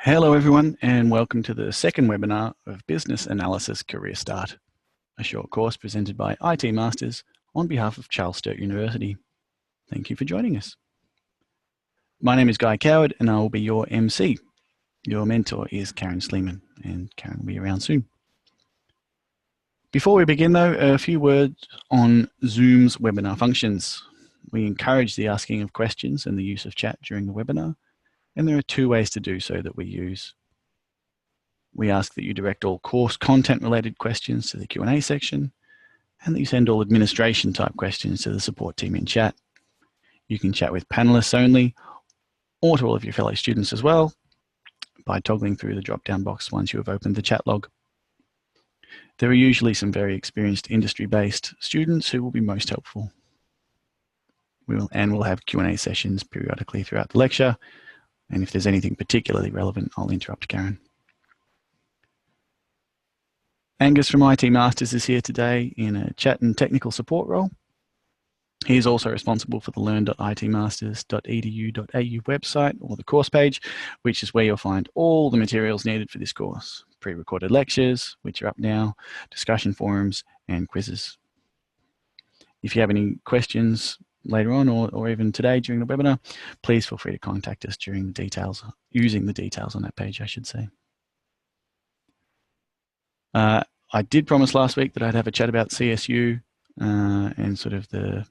Hello everyone, and welcome to the second webinar of Business Analysis Career Start, a short course presented by IT Masters on behalf of Charles Sturt University. Thank you for joining us. My name is Guy Coward and I will be your MC. Your mentor is Karen Sleeman, and Karen will be around soon. Before we begin though, a few words on Zoom's webinar functions. We encourage the asking of questions and the use of chat during the webinar, and there are two ways to do so that we use. We ask that you direct all course content related questions to the Q&A section, and that you send all administration type questions to the support team in chat. You can chat with panelists only, or to all of your fellow students as well, by toggling through the drop-down box once you have opened the chat log. There are usually some very experienced industry-based students who will be most helpful. We'll have Q&A sessions periodically throughout the lecture, and if there's anything particularly relevant, I'll interrupt Karen. Angus from IT Masters is here today in a chat and technical support role. He is also responsible for the learn.itmasters.edu.au website, or the course page, which is where you'll find all the materials needed for this course. Pre-recorded lectures, which are up now, discussion forums, and quizzes. If you have any questions later on or even today during the webinar, please feel free to contact us using the details on that page, I should say. I did promise last week that I'd have a chat about CSU and sort of the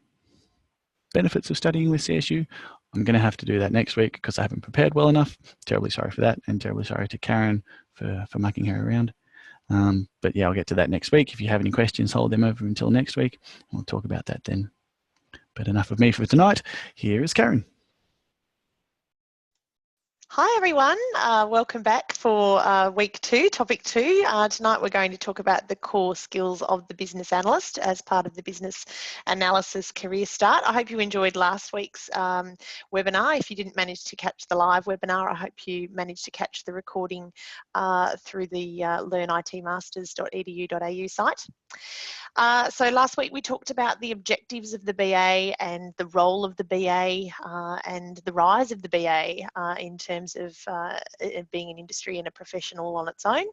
benefits of studying with CSU. I'm going to have to do that next week because I haven't prepared well enough. Terribly sorry for that, and terribly sorry to Karen for mucking her around. But yeah, I'll get to that next week. If you have any questions, hold them over until next week. We'll talk about that then. But enough of me for tonight. Here is Karen. Hi everyone, welcome back for week 2, topic 2. Tonight we're going to talk about the core skills of the business analyst as part of the business analysis career start. I hope you enjoyed last week's webinar. If you didn't manage to catch the live webinar, I hope you managed to catch the recording through the learnitmasters.edu.au site. So last week we talked about the objectives of the BA and the role of the BA and the rise of the BA in terms of being an industry and a professional on its own.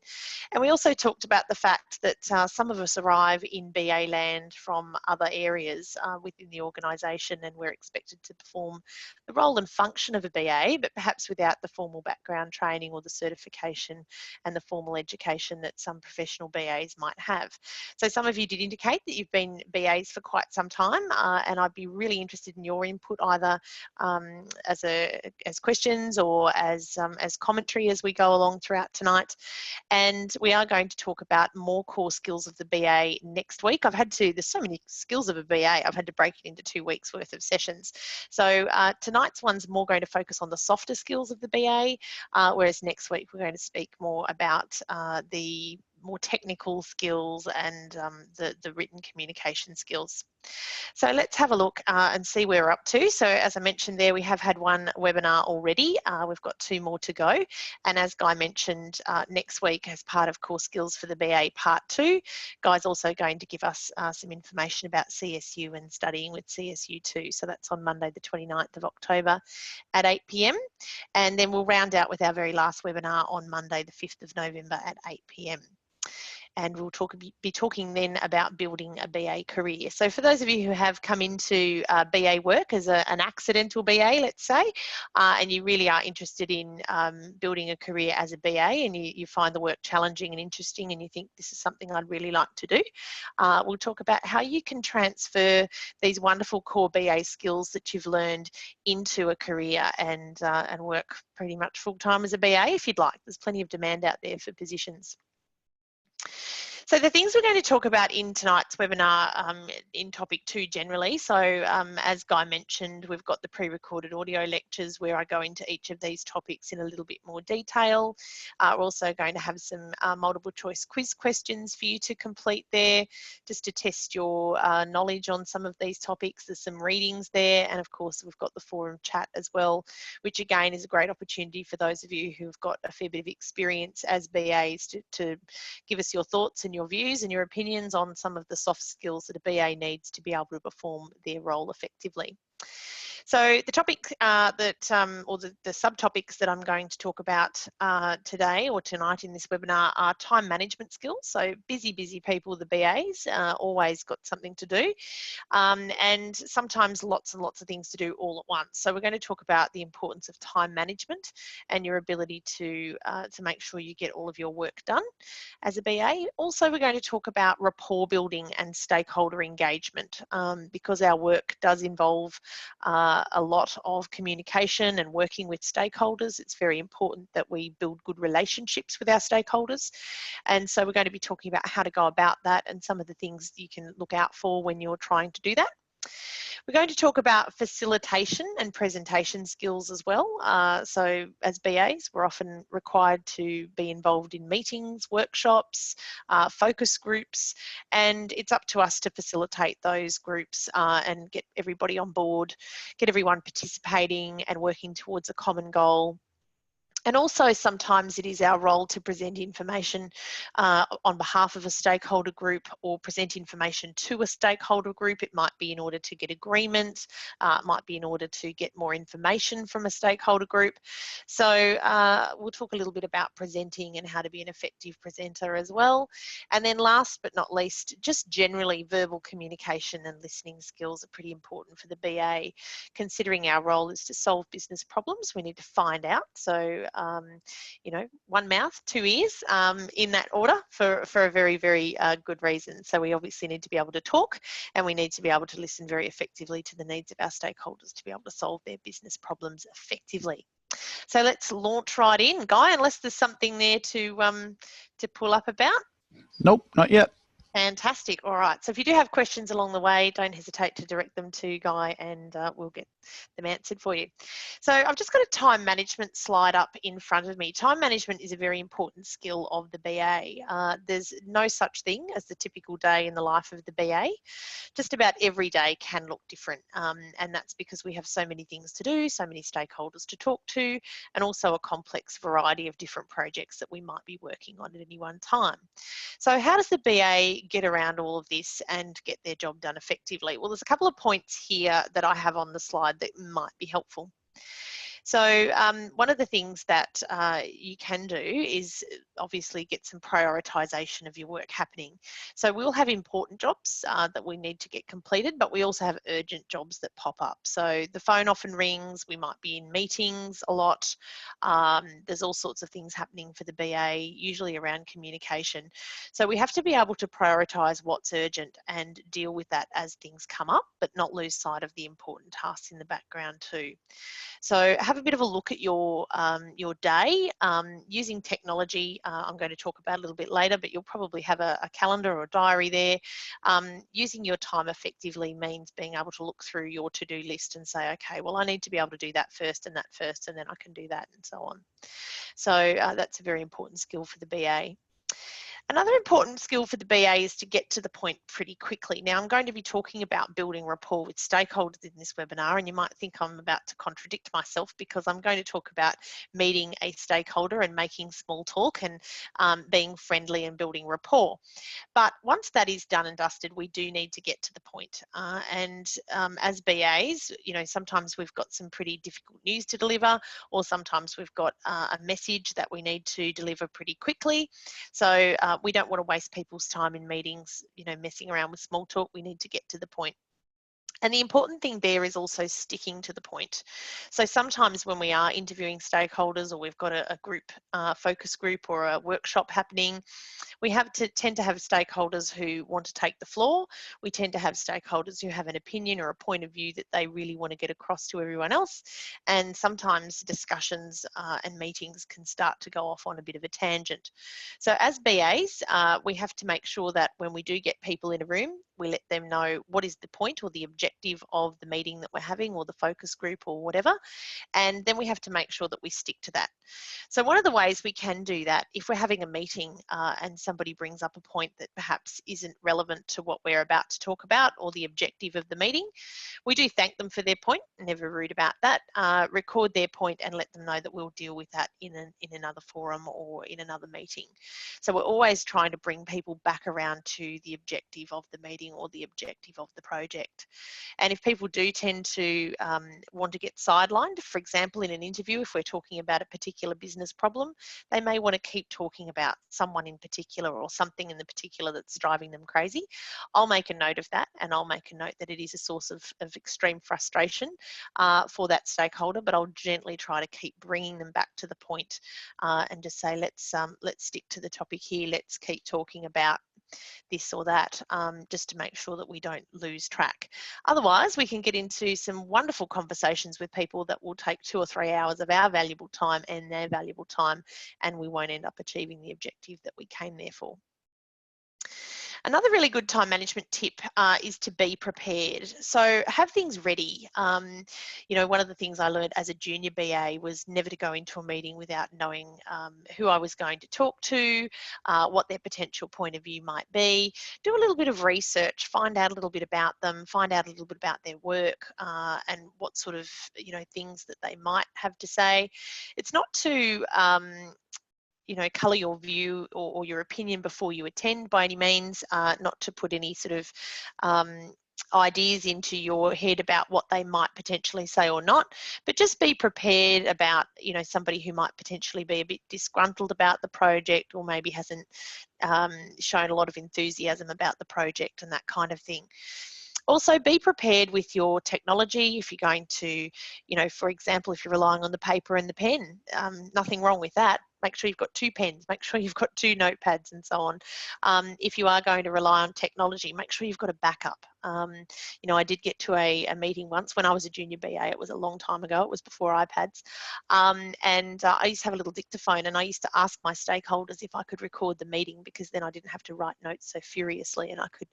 And we also talked about the fact that some of us arrive in BA land from other areas within the organisation, and we're expected to perform the role and function of a BA, but perhaps without the formal background training or the certification and the formal education that some professional BAs might have. So some of you did indicate that you've been BAs for quite some time, and I'd be really interested in your input either as questions or as commentary as we go along throughout tonight. And we are going to talk about more core skills of the BA next week. There's so many skills of a BA, I've had to break it into 2 weeks worth of sessions. So tonight's one's more going to focus on the softer skills of the BA, whereas next week we're going to speak more about the more technical skills and the written communication skills. So let's have a look and see where we're up to. So as I mentioned there, we have had 1 webinar already. We've got 2 more to go. And as Guy mentioned, next week as part of Core Skills for the BA Part 2, Guy's also going to give us some information about CSU and studying with CSU too. So that's on Monday the 29th of October at 8 p.m. And then we'll round out with our very last webinar on Monday the 5th of November at 8 p.m. And we'll be talking then about building a BA career. So for those of you who have come into BA work as an accidental BA, let's say, and you really are interested in building a career as a BA, and you find the work challenging and interesting, and you think this is something I'd really like to do, we'll talk about how you can transfer these wonderful core BA skills that you've learned into a career and work pretty much full-time as a BA if you'd like. There's plenty of demand out there for positions. So the things we're going to talk about in tonight's webinar in topic 2 generally. So as Guy mentioned, we've got the pre-recorded audio lectures where I go into each of these topics in a little bit more detail. We're also going to have some multiple choice quiz questions for you to complete there, just to test your knowledge on some of these topics. There's some readings there, and of course we've got the forum chat as well, which again is a great opportunity for those of you who've got a fair bit of experience as BAs to give us your thoughts and your views and your opinions on some of the soft skills that a BA needs to be able to perform their role effectively. So the topic or the subtopics that I'm going to talk about today or tonight in this webinar are time management skills. So busy people, the BAs, always got something to do, and sometimes lots and lots of things to do all at once. So we're going to talk about the importance of time management and your ability to make sure you get all of your work done as a BA. Also, we're going to talk about rapport building and stakeholder engagement, because our work does involve a lot of communication and working with stakeholders. It's very important that we build good relationships with our stakeholders. And so we're going to be talking about how to go about that and some of the things you can look out for when you're trying to do that. We're going to talk about facilitation and presentation skills as well. So as BAs, we're often required to be involved in meetings, workshops, focus groups, and it's up to us to facilitate those groups and get everybody on board, get everyone participating and working towards a common goal. And also sometimes it is our role to present information on behalf of a stakeholder group or present information to a stakeholder group. It might be in order to get agreement, it might be in order to get more information from a stakeholder group. So we'll talk a little bit about presenting and how to be an effective presenter as well. And then last but not least, just generally verbal communication and listening skills are pretty important for the BA. Considering our role is to solve business problems, we need to find out. So you know, one mouth, two ears, in that order for a very, very good reason. So we obviously need to be able to talk, and we need to be able to listen very effectively to the needs of our stakeholders to be able to solve their business problems effectively. So let's launch right in, Guy, unless there's something there to pull up about. Nope, not yet. Fantastic. All right. So if you do have questions along the way, don't hesitate to direct them to Guy and we'll get them answered for you. So I've just got a time management slide up in front of me. Time management is a very important skill of the BA. There's no such thing as the typical day in the life of the BA. Just about every day can look different, and that's because we have so many things to do, so many stakeholders to talk to, and also a complex variety of different projects that we might be working on at any one time. So how does the BA get around all of this and get their job done effectively? Well, there's a couple of points here that I have on the slide that might be helpful. So one of the things that you can do is obviously get some prioritisation of your work happening. So we'll have important jobs that we need to get completed, but we also have urgent jobs that pop up. So the phone often rings, we might be in meetings a lot. There's all sorts of things happening for the BA, usually around communication. So we have to be able to prioritise what's urgent and deal with that as things come up, but not lose sight of the important tasks in the background too. So have a bit of a look at your day using technology. I'm going to talk about a little bit later, but you'll probably have a calendar or a diary there. Using your time effectively means being able to look through your to-do list and say, okay, well, I need to be able to do that first, and then I can do that, and so on. So that's a very important skill for the BA. Another important skill for the BA is to get to the point pretty quickly. Now, I'm going to be talking about building rapport with stakeholders in this webinar, and you might think I'm about to contradict myself because I'm going to talk about meeting a stakeholder and making small talk and being friendly and building rapport. But once that is done and dusted, we do need to get to the point. As BAs, you know, sometimes we've got some pretty difficult news to deliver, or sometimes we've got a message that we need to deliver pretty quickly. So we don't want to waste people's time in meetings, you know, messing around with small talk. We need to get to the point. And the important thing there is also sticking to the point. So sometimes when we are interviewing stakeholders, or we've got a group, focus group or a workshop happening, we tend to have stakeholders who want to take the floor. We tend to have stakeholders who have an opinion or a point of view that they really want to get across to everyone else. And sometimes discussions and meetings can start to go off on a bit of a tangent. So as BAs, we have to make sure that when we do get people in a room, we let them know what is the point or the objective of the meeting that we're having, or the focus group or whatever. And then we have to make sure that we stick to that. So one of the ways we can do that, if we're having a meeting and somebody brings up a point that perhaps isn't relevant to what we're about to talk about or the objective of the meeting, we do thank them for their point, never rude about that, record their point and let them know that we'll deal with that in another forum or in another meeting. So we're always trying to bring people back around to the objective of the meeting meeting or the objective of the project. And if people do tend to want to get sidelined, for example, in an interview, if we're talking about a particular business problem, they may want to keep talking about someone in particular or something in the particular that's driving them crazy. I'll make a note of that, and I'll make a note that it is a source of extreme frustration for that stakeholder, but I'll gently try to keep bringing them back to the point and just say, let's stick to the topic here. Let's keep talking about this or that, just to make sure that we don't lose track. Otherwise, we can get into some wonderful conversations with people that will take 2 or 3 hours of our valuable time and their valuable time, and we won't end up achieving the objective that we came there for. Another really good time management tip is to be prepared. So have things ready. You know, one of the things I learned as a junior BA was never to go into a meeting without knowing who I was going to talk to, what their potential point of view might be. Do a little bit of research, find out a little bit about them, find out a little bit about their work and what sort of, you know, things that they might have to say. It's not to you know, colour your view or your opinion before you attend by any means, not to put any sort of ideas into your head about what they might potentially say or not, but just be prepared about, you know, somebody who might potentially be a bit disgruntled about the project or maybe hasn't shown a lot of enthusiasm about the project and that kind of thing. Also, be prepared with your technology. If you're going to, you know, for example, if you're relying on the paper and the pen, nothing wrong with that. Make sure you've got 2 pens, make sure you've got 2 notepads and so on. If you are going to rely on technology, make sure you've got a backup. You know, I did get to a meeting once when I was a junior BA. It was a long time ago. It was before iPads. I used to have a little dictaphone, and I used to ask my stakeholders if I could record the meeting, because then I didn't have to write notes so furiously, and I could,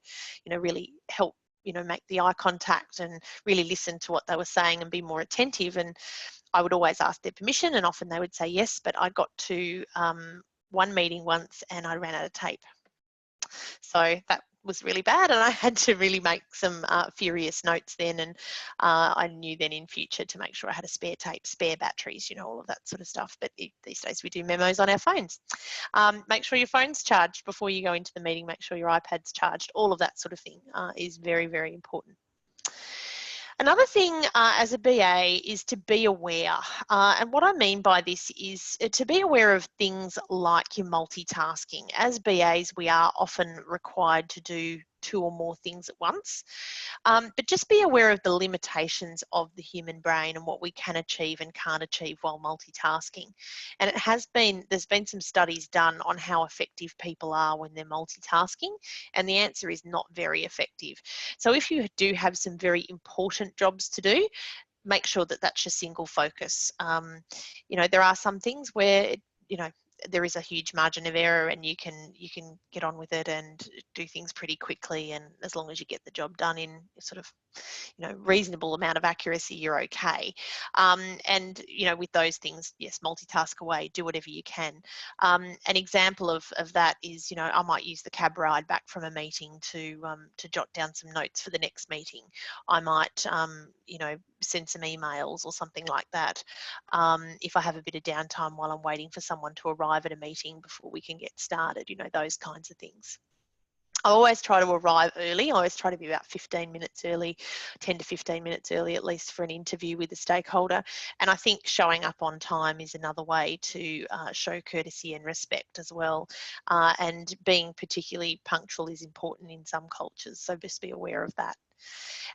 you know, really help, you know, make the eye contact and really listen to what they were saying and be more attentive. And I would always ask their permission, and often they would say yes, but I got to one meeting once and I ran out of tape. So that was really bad, and I had to really make some furious notes then, and I knew then in future to make sure I had a spare tape, spare batteries, you know, all of that sort of stuff. But these days we do memos on our phones. Make sure your phone's charged before you go into the meeting, make sure your iPad's charged, all of that sort of thing is very, very important. Another thing as a BA is to be aware. And what I mean by this is to be aware of things like your multitasking. As BAs, we are often required to do 2 or more things at once. But just be aware of the limitations of the human brain and what we can achieve and can't achieve while multitasking. And there's been some studies done on how effective people are when they're multitasking, and the answer is not very effective. So if you do have some very important jobs to do, make sure that that's your single focus. You know, there are some things where, you know, there is a huge margin of error, and you can get on with it and do things pretty quickly, and as long as you get the job done in sort of, you know, reasonable amount of accuracy, you're okay. And you know, with those things, yes, multitask away, do whatever you can. An example of that is, you know, I might use the cab ride back from a meeting to jot down some notes for the next meeting. I might you know, send some emails or something like that. If I have a bit of downtime while I'm waiting for someone to arrive at a meeting before we can get started, you know, those kinds of things. I always try to arrive early. I always try to be about 15 minutes early, 10 to 15 minutes early at least, for an interview with a stakeholder. And I think showing up on time is another way to show courtesy and respect as well. And being particularly punctual is important in some cultures, so just be aware of that.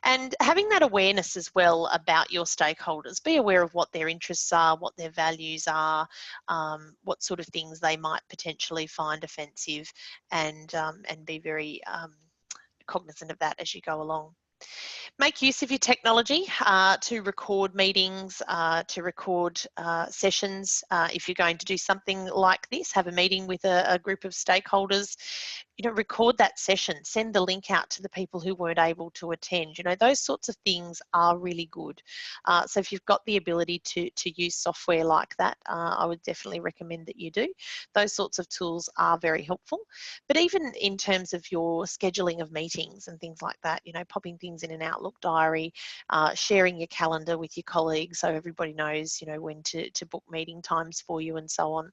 And having that awareness as well about your stakeholders, be aware of what their interests are, what their values are, what sort of things they might potentially find offensive, and be very cognizant of that as you go along. Make use of your technology to record meetings, to record sessions. If you're going to do something like this, have a meeting with a group of stakeholders, you know, record that session, send the link out to the people who weren't able to attend. You know, those sorts of things are really good. So if you've got the ability to use software like that, I would definitely recommend that you do. Those sorts of tools are very helpful. But even in terms of your scheduling of meetings and things like that, you know, popping things in an Outlook diary, sharing your calendar with your colleagues so everybody knows, you know, when to book meeting times for you and so on.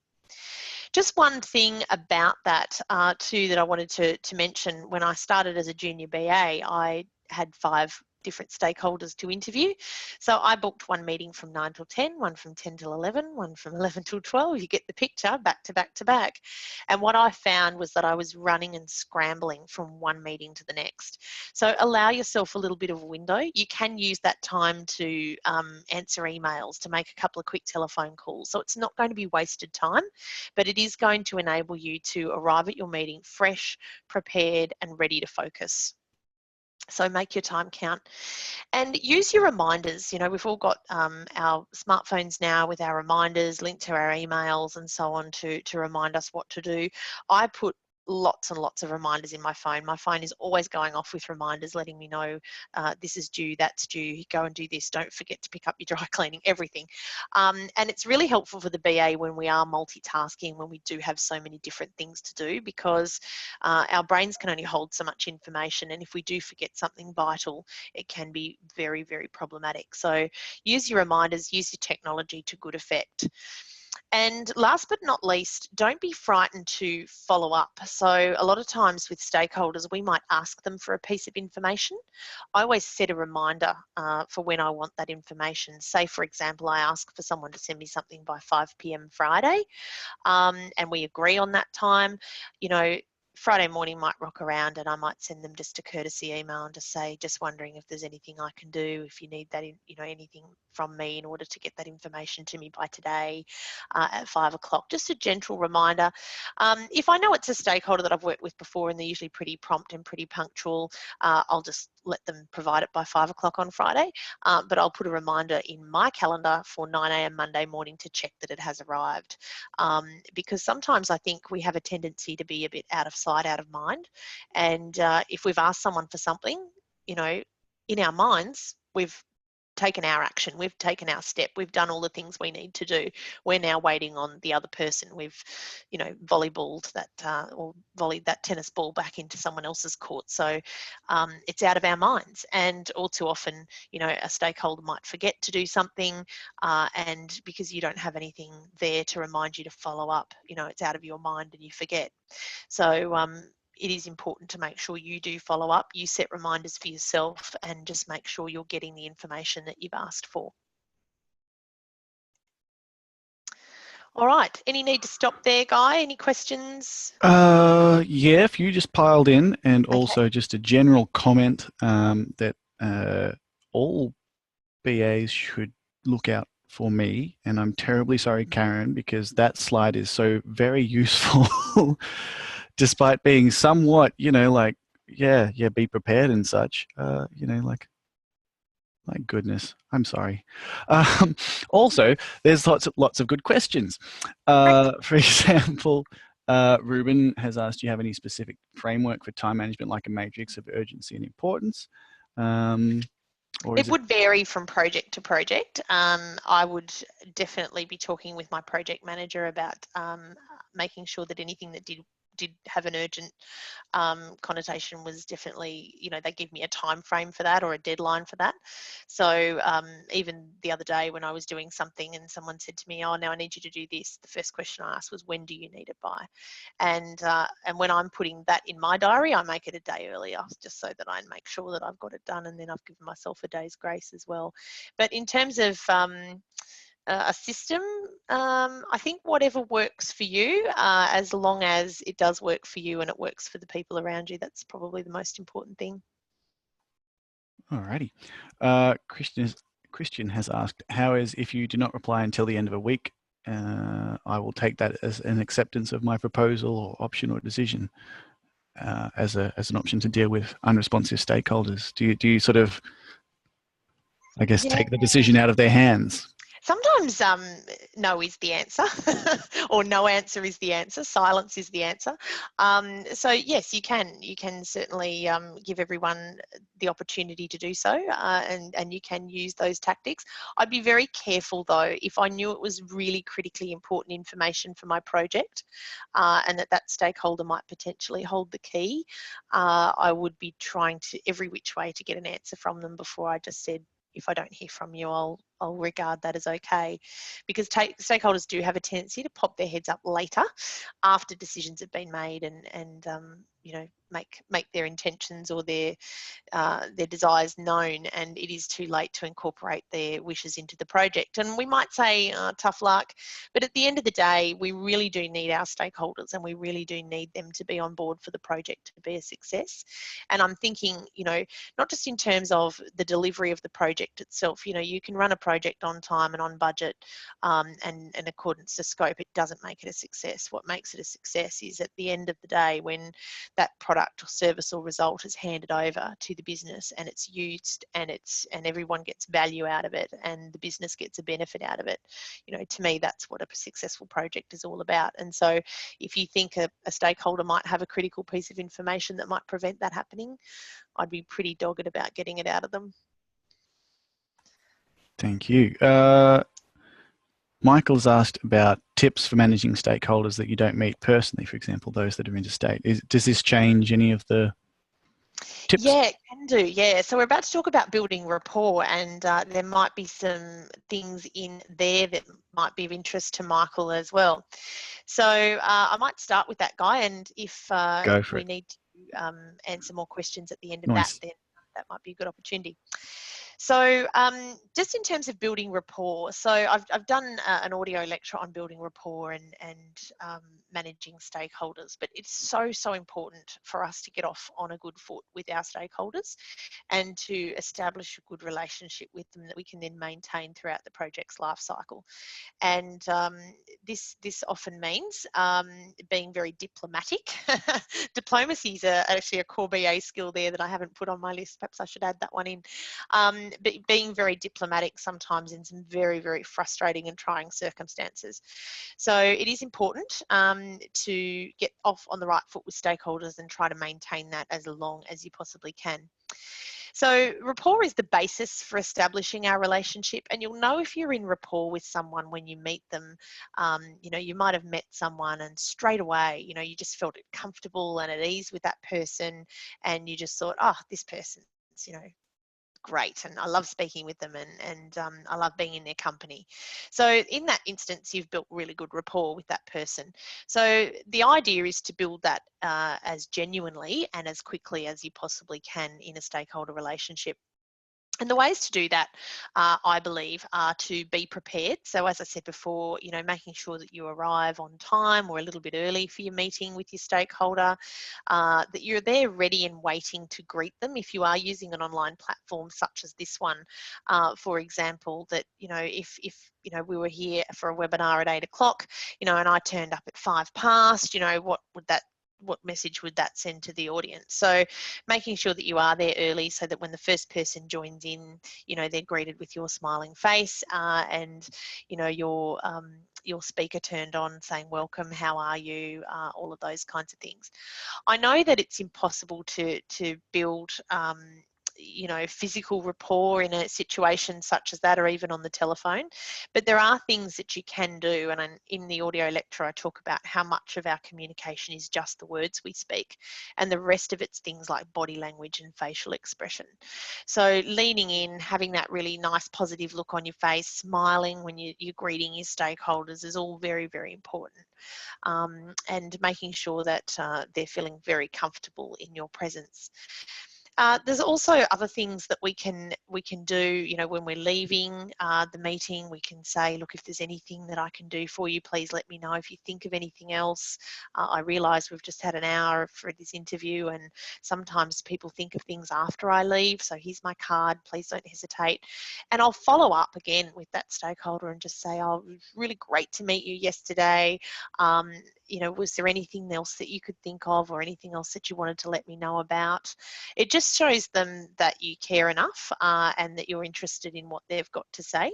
Just one thing about that too that I wanted to mention. When I started as a junior BA, I had 5 different stakeholders to interview. So I booked one meeting from 9 till 10, one from 10 till 11, one from 11 till 12. You get the picture, back to back to back. And what I found was that I was running and scrambling from one meeting to the next. So allow yourself a little bit of a window. You can use that time to answer emails, to make a couple of quick telephone calls. So it's not going to be wasted time, but it is going to enable you to arrive at your meeting fresh, prepared, and ready to focus. So make your time count and use your reminders. You know, we've all got our smartphones now with our reminders linked to our emails and so on to remind us what to do. I put lots and lots of reminders in my phone. My phone is always going off with reminders letting me know this is due, that's due, go and do this, don't forget to pick up your dry cleaning, everything. And it's really helpful for the BA when we are multitasking, when we do have so many different things to do, because our brains can only hold so much information, and if we do forget something vital, it can be very, very problematic. So use your reminders, use your technology to good effect. And last but not least, don't be frightened to follow up. So a lot of times with stakeholders, we might ask them for a piece of information. I always set a reminder for when I want that information. Say, for example, I ask for someone to send me something by 5 p.m. Friday, and we agree on that time. You know, Friday morning might rock around and I might send them just a courtesy email and just say, just wondering if there's anything I can do, if you need that, you know, anything from me in order to get that information to me by today at 5 o'clock. Just a gentle reminder. If I know it's a stakeholder that I've worked with before and they're usually pretty prompt and pretty punctual, I'll just let them provide it by 5 o'clock on Friday. But I'll put a reminder in my calendar for 9 a.m. Monday morning to check that it has arrived. Because sometimes I think we have a tendency to be a bit out of sight, out of mind. And if we've asked someone for something, you know, in our minds, we've taken our action, we've taken our step, we've done all the things we need to do. We're now waiting on the other person. We've, you know, volleyballed that or volleyed that tennis ball back into someone else's court. So it's out of our minds. And all too often, you know, a stakeholder might forget to do something, and because you don't have anything there to remind you to follow up, you know, it's out of your mind and you forget. So it is important to make sure you do follow up, you set reminders for yourself, and just make sure you're getting the information that you've asked for. All right, any need to stop there, Guy? Any questions? Yeah, a few just piled in, and Okay. also just a general comment that all BAs should look out for me, and I'm terribly sorry, Karen, because that slide is so very useful, despite being somewhat, you know, like, yeah, be prepared and such, you know, like, my goodness, I'm sorry. Also, there's lots of good questions. For example, Ruben has asked, do you have any specific framework for time management, like a matrix of urgency and importance? Or It would vary from project to project. I would definitely be talking with my project manager about making sure that anything that did have an urgent connotation was definitely, you know, they give me a time frame for that or a deadline for that. So even the other day when I was doing something and someone said to me, oh, now I need you to do this, the first question I asked was, when do you need it by? And when I'm putting that in my diary, I make it a day earlier, just so that I make sure that I've got it done, and then I've given myself a day's grace as well. But in terms of a system, I think whatever works for you, as long as it does work for you and it works for the people around you, that's probably the most important thing. Alrighty. Christian has asked, how is if you do not reply until the end of a week, I will take that as an acceptance of my proposal or option or decision, as an option to deal with unresponsive stakeholders. Do you sort of, I guess, Yeah. take the decision out of their hands? Sometimes no is the answer, or no answer is the answer. Silence is the answer. So yes, you can certainly give everyone the opportunity to do so, and you can use those tactics. I'd be very careful though, if I knew it was really critically important information for my project, and that stakeholder might potentially hold the key. I would be trying to every which way to get an answer from them before I just said, if I don't hear from you, I'll I'll regard that as okay, because stakeholders do have a tendency to pop their heads up later after decisions have been made and you know, make their intentions or their desires known, and it is too late to incorporate their wishes into the project. And we might say tough luck, but at the end of the day, we really do need our stakeholders, and we really do need them to be on board for the project to be a success. And I'm thinking, you know, not just in terms of the delivery of the project itself. You know, you can run a project on time and on budget and in accordance to scope. It doesn't make it a success. What makes it a success is at the end of the day, when that product or service or result is handed over to the business and it's used and everyone gets value out of it and the business gets a benefit out of it. You know, to me, that's what a successful project is all about. And so if you think a stakeholder might have a critical piece of information that might prevent that happening, I'd be pretty dogged about getting it out of them. Thank you. Michael's asked about tips for managing stakeholders that you don't meet personally, for example, those that are interstate. Does this change any of the tips? Yeah, it can do. Yeah. So we're about to talk about building rapport, and there might be some things in there that might be of interest to Michael as well. So I might start with that, Guy, and if Go for we it. need to answer more questions at the end of Nice. that, then that might be a good opportunity. So just in terms of building rapport, so I've done an audio lecture on building rapport and managing stakeholders, but it's so important for us to get off on a good foot with our stakeholders and to establish a good relationship with them that we can then maintain throughout the project's life cycle. And this often means being very diplomatic. Diplomacy is actually a core BA skill there that I haven't put on my list. Perhaps I should add that one in. But being very diplomatic sometimes in some very frustrating and trying circumstances. So it is important to get off on the right foot with stakeholders and try to maintain that as long as you possibly can. So rapport is the basis for establishing our relationship, and you'll know if you're in rapport with someone when you meet them. You know, you might have met someone and straight away, you know, you just felt comfortable and at ease with that person, and you just thought, oh, this person's, you know, great, and I love speaking with them, and I love being in their company. So in that instance, you've built really good rapport with that person. So the idea is to build that as genuinely and as quickly as you possibly can in a stakeholder relationship. And the ways to do that, I believe, are to be prepared. So as I said before, you know, making sure that you arrive on time or a little bit early for your meeting with your stakeholder, that you're there ready and waiting to greet them. If you are using an online platform such as this one, for example, that, you know, if you know, we were here for a webinar at 8 o'clock, you know, and I turned up at 5 past, you know, what message would that send to the audience? So making sure that you are there early so that when the first person joins in, you know, they're greeted with your smiling face and, you know, your speaker turned on saying welcome, how are you, all of those kinds of things. I know that it's impossible to build you know, physical rapport in a situation such as that, or even on the telephone, but there are things that you can do. And in the audio lecture, I talk about how much of our communication is just the words we speak, and the rest of it's things like body language and facial expression. So leaning in, having that really nice positive look on your face, smiling when you're greeting your stakeholders is all very important. And making sure that they're feeling very comfortable in your presence. There's also other things that we can do, you know, when we're leaving the meeting. We can say, look, if there's anything that I can do for you, please let me know. If you think of anything else, I realise we've just had an hour for this interview, and sometimes people think of things after I leave, so here's my card, please don't hesitate. And I'll follow up again with that stakeholder and just say, oh, it was really great to meet you yesterday. You know, was there anything else that you could think of, or anything else that you wanted to let me know about? It just shows them that you care enough and that you're interested in what they've got to say.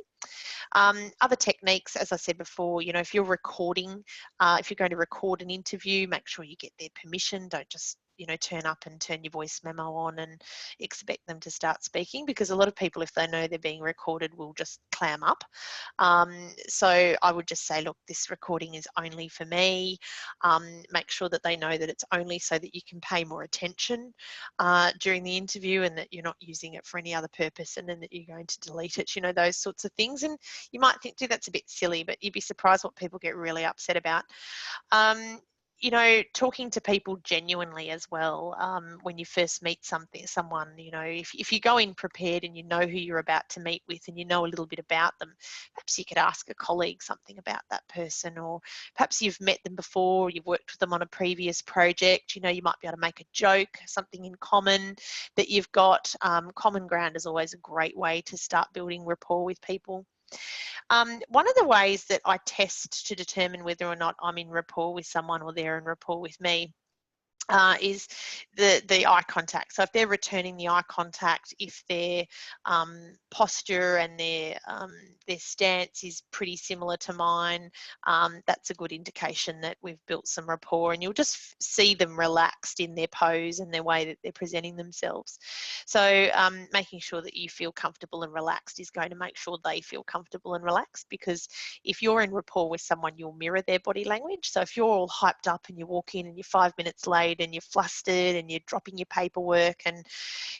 Other techniques, as I said before, you know, if you're recording, if you're going to record an interview, make sure you get their permission. Don't just, you know, turn up and turn your voice memo on and expect them to start speaking, because a lot of people, if they know they're being recorded, will just clam up. So I would just say, look, this recording is only for me. Make sure that they know that it's only so that you can pay more attention during the interview, and that you're not using it for any other purpose, and then that you're going to delete it, you know, those sorts of things. things. And you might think, dude, that's a bit silly, but you'd be surprised what people get really upset about. You know, talking to people genuinely as well. When you first meet someone, you know, if you go in prepared and you know who you're about to meet with and you know a little bit about them, perhaps you could ask a colleague something about that person, or perhaps you've met them before, you've worked with them on a previous project. You know, you might be able to make a joke, something in common that you've got. Common ground is always a great way to start building rapport with people. One of the ways that I test to determine whether or not I'm in rapport with someone or they're in rapport with me is the eye contact. So if they're returning the eye contact, if their posture and their stance is pretty similar to mine, that's a good indication that we've built some rapport, and you'll just see them relaxed in their pose and their way that they're presenting themselves. So making sure that you feel comfortable and relaxed is going to make sure they feel comfortable and relaxed, because if you're in rapport with someone, you'll mirror their body language. So if you're all hyped up and you walk in and you're 5 minutes late and you're flustered and you're dropping your paperwork and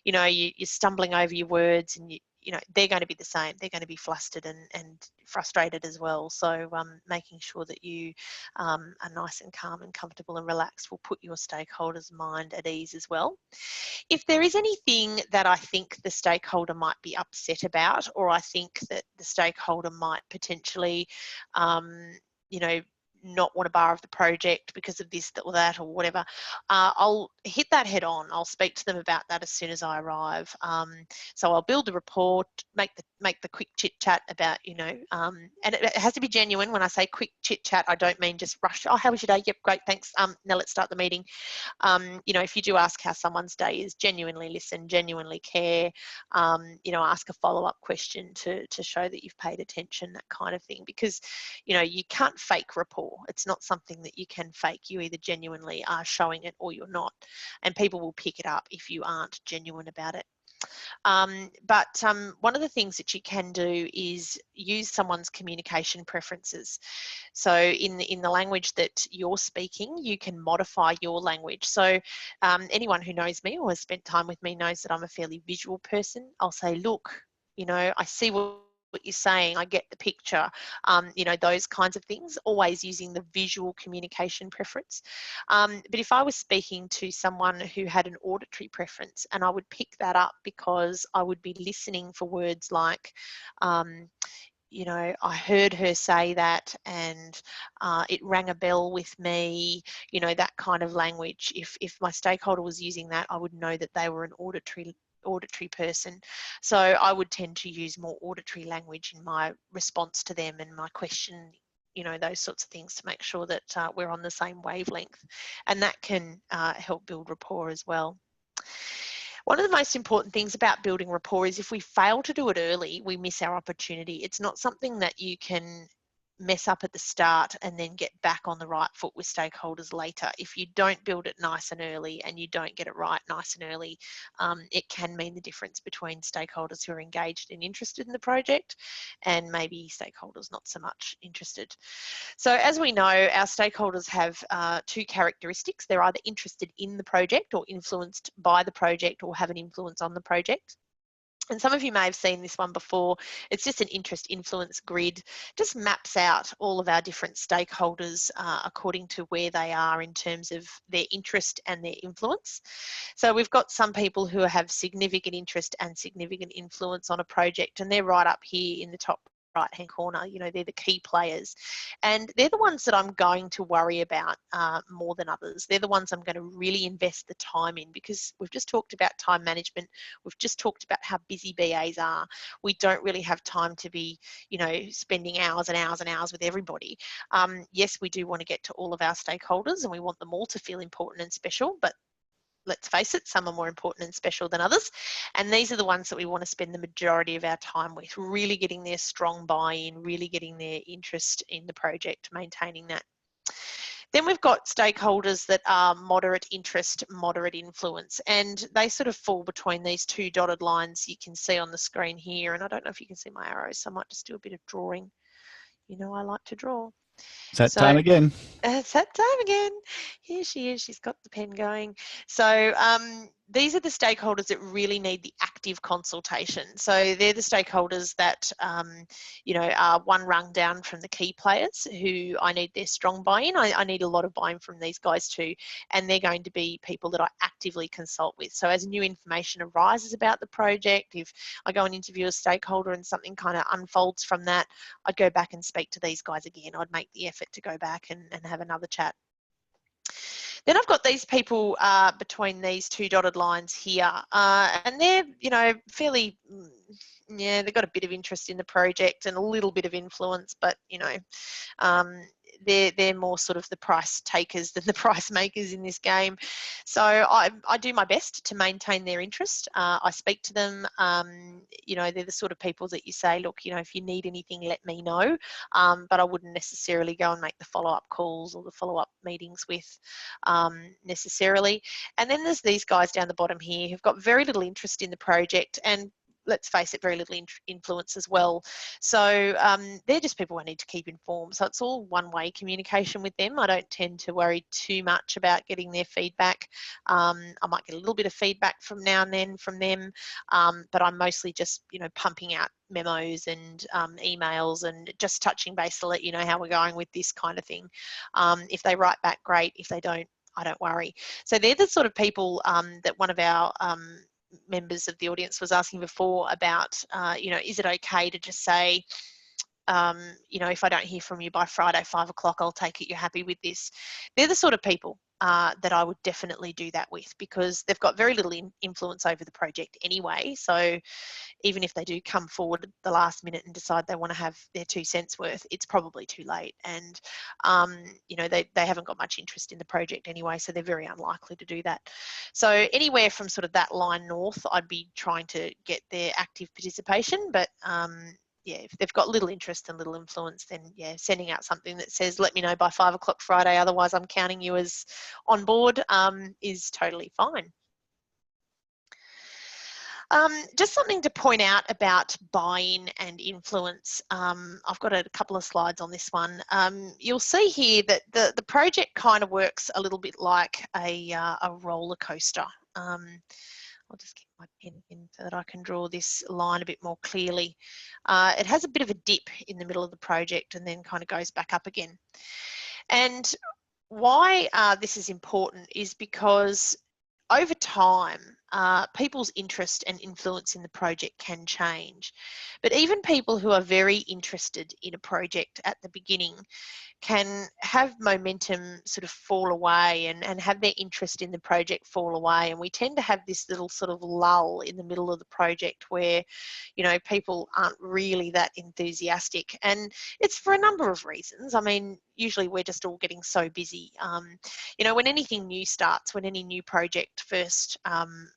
you know you're stumbling over your words, and you know they're going to be the same. They're going to be flustered and frustrated as well. So making sure that you are nice and calm and comfortable and relaxed will put your stakeholder's mind at ease as well. If there is anything that I think the stakeholder might be upset about, or I think that the stakeholder might potentially you know, not want a bar of the project because of this or that or whatever, I'll hit that head on. I'll speak to them about that as soon as I arrive. So I'll build a report, make the quick chit chat about, you know, and it has to be genuine. When I say quick chit chat, I don't mean just rush. Oh, how was your day? Yep, great, thanks. Now let's start the meeting. You know, if you do ask how someone's day is, genuinely listen, genuinely care. You know, ask a follow-up question to show that you've paid attention, that kind of thing, because you know you can't fake rapport. It's not something that you can fake. You either genuinely are showing it or you're not, and people will pick it up if you aren't genuine about it. But one of the things that you can do is use someone's communication preferences. So in the language that you're speaking, you can modify your language. So anyone who knows me or has spent time with me knows that I'm a fairly visual person. I'll say, look, you know, I see what you're saying, I get the picture, you know, those kinds of things, always using the visual communication preference. But if I was speaking to someone who had an auditory preference, and I would pick that up because I would be listening for words like, you know, I heard her say that and it rang a bell with me, you know, that kind of language. If my stakeholder was using that, I would know that they were an auditory person. So I would tend to use more auditory language in my response to them and my question, you know, those sorts of things, to make sure that we're on the same wavelength, and that can help build rapport as well. One of the most important things about building rapport is if we fail to do it early, we miss our opportunity. It's not something that you can mess up at the start and then get back on the right foot with stakeholders later. If you don't build it nice and early and you don't get it right nice and early, it can mean the difference between stakeholders who are engaged and interested in the project and maybe stakeholders not so much interested. So as we know, our stakeholders have two characteristics. They're either interested in the project or influenced by the project or have an influence on the project. And some of you may have seen this one before. It's just an interest influence grid, just maps out all of our different stakeholders according to where they are in terms of their interest and their influence. So we've got some people who have significant interest and significant influence on a project, and they're right up here in the top right hand corner. You know, they're the key players, and they're the ones that I'm going to worry about more than others. They're the ones I'm going to really invest the time in, because we've just talked about time management. We've just talked about how busy BAs are. We don't really have time to be, you know, spending hours and hours and hours with everybody. Yes, we do want to get to all of our stakeholders and we want them all to feel important and special, but let's face it, some are more important and special than others. And these are the ones that we want to spend the majority of our time with, really getting their strong buy-in, really getting their interest in the project, maintaining that. Then we've got stakeholders that are moderate interest, moderate influence, and they sort of fall between these two dotted lines you can see on the screen here. And I don't know if you can see my arrows, so I might just do a bit of drawing. You know, I like to draw. It's that time again. It's that time again. Here she is. She's got the pen going. So these are the stakeholders that really need the active consultation. So they're the stakeholders that, you know, are one rung down from the key players who I need their strong buy-in. I need a lot of buy-in from these guys too, and they're going to be people that I actively consult with. So as new information arises about the project, if I go and interview a stakeholder and something kind of unfolds from that, I'd go back and speak to these guys again. I'd make the effort to go back and have another chat. Then I've got these people between these two dotted lines here, and they're, you know, fairly, yeah, they've got a bit of interest in the project and a little bit of influence, but, you know, they're more sort of the price takers than the price makers in this game. So I do my best to maintain their interest. I speak to them. You know, they're the sort of people that you say, look, you know, if you need anything, let me know. But I wouldn't necessarily go and make the follow-up calls or the follow-up meetings with necessarily. And then there's these guys down the bottom here who've got very little interest in the project, and let's face it, very little influence as well. So they're just people I need to keep informed. So it's all one-way communication with them. I don't tend to worry too much about getting their feedback. I might get a little bit of feedback from now and then from them, but I'm mostly just, you know, pumping out memos and emails and just touching base to let you know how we're going with this kind of thing. If they write back, great. If they don't, I don't worry. So they're the sort of people that one of our members of the audience was asking before about, you know, is it okay to just say, you know, if I don't hear from you by Friday 5 o'clock, I'll take it you're happy with this. They're the sort of people that I would definitely do that with, because they've got very little influence over the project anyway. So even if they do come forward at the last minute and decide they want to have their 2 cents worth, it's probably too late. And, you know, they haven't got much interest in the project anyway, so they're very unlikely to do that. So anywhere from sort of that line north, I'd be trying to get their active participation. But yeah, if they've got little interest and little influence, then yeah, sending out something that says, let me know by 5 o'clock Friday, otherwise I'm counting you as on board, is totally fine. Just something to point out about buy-in and influence. I've got a couple of slides on this one. You'll see here that the project kind of works a little bit like a roller coaster. I'll just get my pen in so that I can draw this line a bit more clearly. It has a bit of a dip in the middle of the project and then kind of goes back up again. And why this is important is because over time, people's interest and influence in the project can change. But even people who are very interested in a project at the beginning can have momentum sort of fall away and have their interest in the project fall away. And we tend to have this little sort of lull in the middle of the project where, you know, people aren't really that enthusiastic. And it's for a number of reasons. I mean, usually we're just all getting so busy. You know, when anything new starts, when any new project first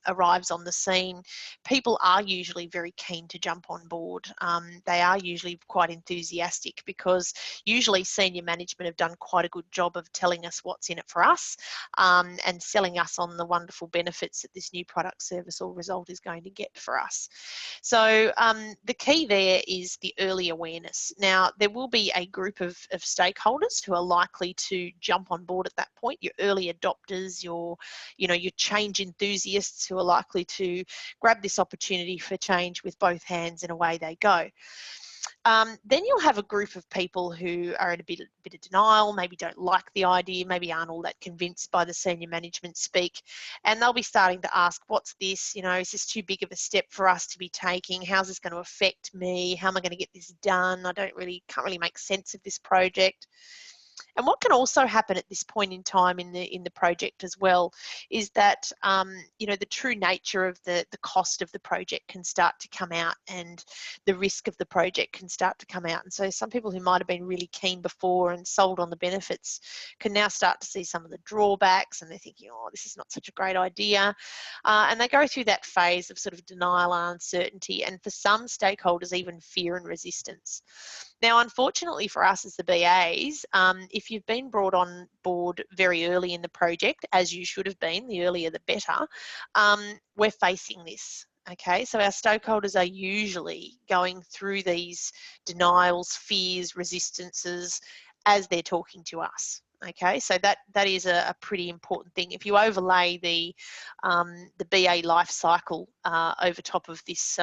arrives on the scene, people are usually very keen to jump on board. They are usually quite enthusiastic because usually senior management have done quite a good job of telling us what's in it for us, and selling us on the wonderful benefits that this new product, service or result is going to get for us. So the key there is the early awareness. Now, there will be a group of stakeholders who are likely to jump on board at that point, your early adopters, your change enthusiasts who are likely to grab this opportunity for change with both hands and away they go. Then you'll have a group of people who are in a bit of denial, maybe don't like the idea, maybe aren't all that convinced by the senior management speak, and they'll be starting to ask, what's this? You know, is this too big of a step for us to be taking? How's this going to affect me? How am I going to get this done? I can't really make sense of this project. And what can also happen at this point in time in the project as well is that you know, the true nature of the cost of the project can start to come out, and the risk of the project can start to come out. And so some people who might have been really keen before and sold on the benefits can now start to see some of the drawbacks, and they're thinking, oh, this is not such a great idea. And they go through that phase of sort of denial and uncertainty, and for some stakeholders, even fear and resistance. Now, unfortunately for us as the BAs, if you've been brought on board very early in the project, as you should have been, the earlier the better, we're facing this. Okay, so our stakeholders are usually going through these denials, fears, resistances as they're talking to us. Okay, so that is a pretty important thing. If you overlay the BA life cycle over top of this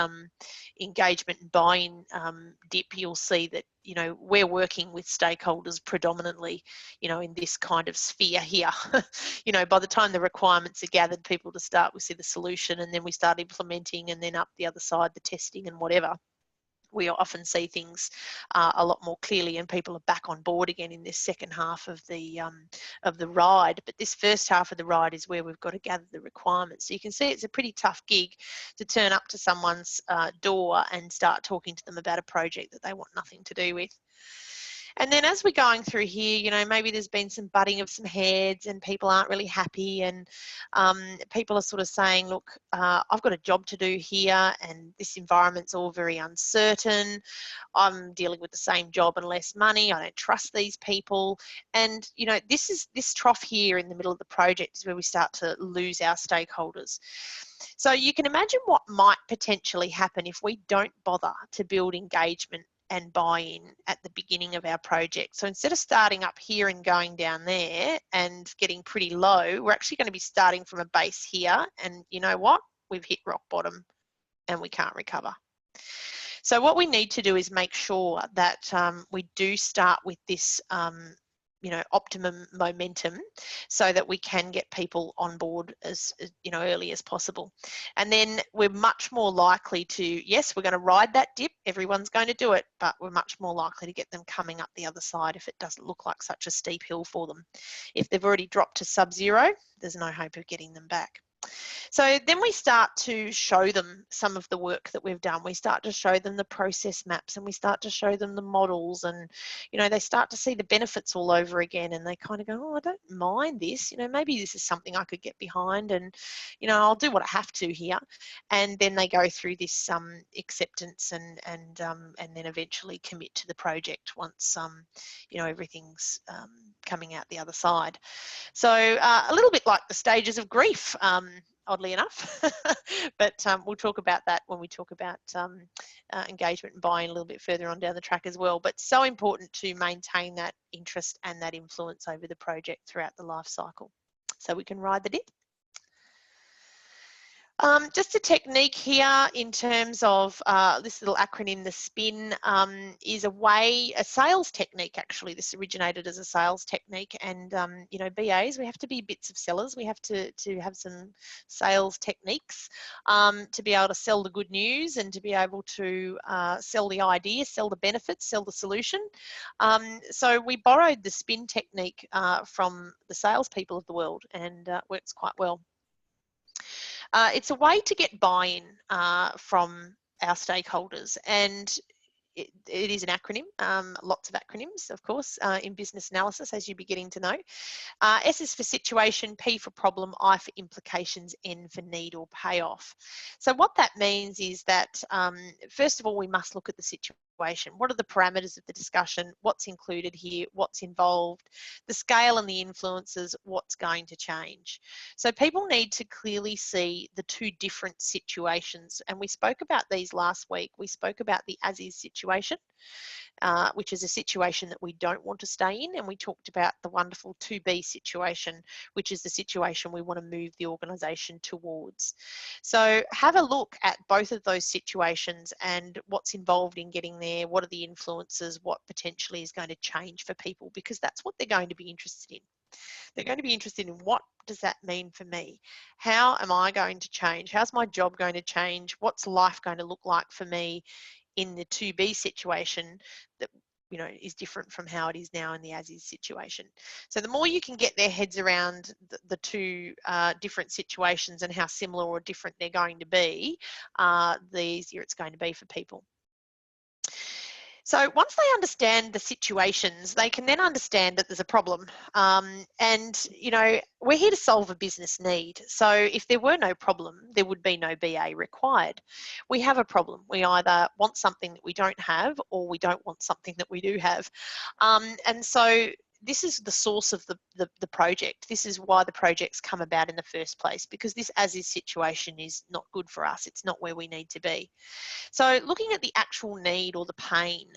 engagement and buy-in dip, you'll see that, you know, we're working with stakeholders predominantly, you know, in this kind of sphere here. You know, by the time the requirements are gathered, people to start, we see the solution, and then we start implementing, and then up the other side, the testing and whatever. We often see things a lot more clearly, and people are back on board again in this second half of the ride. But this first half of the ride is where we've got to gather the requirements. So you can see it's a pretty tough gig to turn up to someone's door and start talking to them about a project that they want nothing to do with. And then as we're going through here, you know, maybe there's been some butting of some heads and people aren't really happy, and people are sort of saying, look, I've got a job to do here, and this environment's all very uncertain. I'm dealing with the same job and less money. I don't trust these people. And, you know, this trough here in the middle of the project is where we start to lose our stakeholders. So you can imagine what might potentially happen if we don't bother to build engagement and buy-in at the beginning of our project. So instead of starting up here and going down there and getting pretty low, we're actually going to be starting from a base here, and you know what? We've hit rock bottom and we can't recover. So what we need to do is make sure that we do start with this you know, optimum momentum, so that we can get people on board as you know, early as possible. And then we're much more likely to, yes, we're going to ride that dip, everyone's going to do it, but we're much more likely to get them coming up the other side if it doesn't look like such a steep hill for them. If they've already dropped to sub-zero, there's no hope of getting them back. So then we start to show them some of the work that we've done. We start to show them the process maps, and we start to show them the models, and, you know, they start to see the benefits all over again, and they kind of go, oh, I don't mind this. You know, maybe this is something I could get behind, and, you know, I'll do what I have to here. And then they go through this acceptance and then eventually commit to the project once, you know, everything's coming out the other side. So a little bit like the stages of grief, oddly enough, but we'll talk about that when we talk about engagement and buy-in a little bit further on down the track as well. But so important to maintain that interest and that influence over the project throughout the life cycle, so we can ride the dip. Just a technique here in terms of this little acronym, the SPIN, is a sales technique actually. This originated as a sales technique, and you know, BAs, we have to be bits of sellers. We have to have some sales techniques to be able to sell the good news, and to be able to sell the idea, sell the benefits, sell the solution. So we borrowed the SPIN technique from the salespeople of the world, and works quite well. It's a way to get buy-in from our stakeholders, and it is an acronym, lots of acronyms, of course, in business analysis, as you'll be getting to know. S is for situation, P for problem, I for implications, N for need or payoff. So what that means is that, first of all, we must look at the situation. What are the parameters of the discussion? What's included here? What's involved? The scale and the influences, what's going to change? So people need to clearly see the two different situations. And we spoke about these last week. We spoke about the as-is situation, which is a situation that we don't want to stay in. And we talked about the wonderful to-be situation, which is the situation we want to move the organisation towards. So have a look at both of those situations and what's involved in getting there, what are the influences, what potentially is going to change for people, because that's what they're going to be interested in. They're going to be interested in, what does that mean for me? How am I going to change? How's my job going to change? What's life going to look like for me in the to-be situation that, you know, is different from how it is now in the as-is situation? So the more you can get their heads around the two different situations and how similar or different they're going to be, the easier it's going to be for people. So once they understand the situations, they can then understand that there's a problem. And, you know, we're here to solve a business need. So if there were no problem, there would be no BA required. We have a problem. We either want something that we don't have, or we don't want something that we do have. And so this is the source of the project. This is why the project's come about in the first place, because this as-is situation is not good for us. It's not where we need to be. So looking at the actual need or the pain,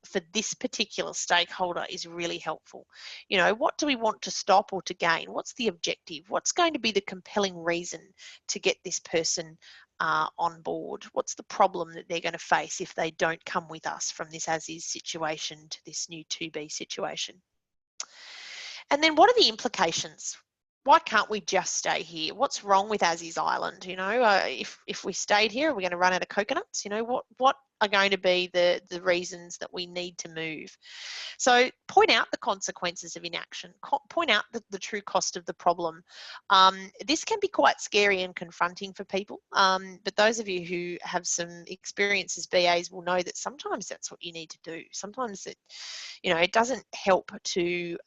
for this particular stakeholder is really helpful. You know, what do we want to stop or to gain? What's the objective? What's going to be the compelling reason to get this person on board? What's the problem that they're going to face if they don't come with us from this as-is situation to this new to-be situation? And then what are the implications? Why can't we just stay here? What's wrong with As-is Island? You know, if we stayed here, are we going to run out of coconuts? You know, what are going to be the reasons that we need to move? So point out the consequences of inaction. Point out the true cost of the problem. This can be quite scary and confronting for people, but those of you who have some experience as BAs will know that sometimes that's what you need to do. Sometimes it doesn't help to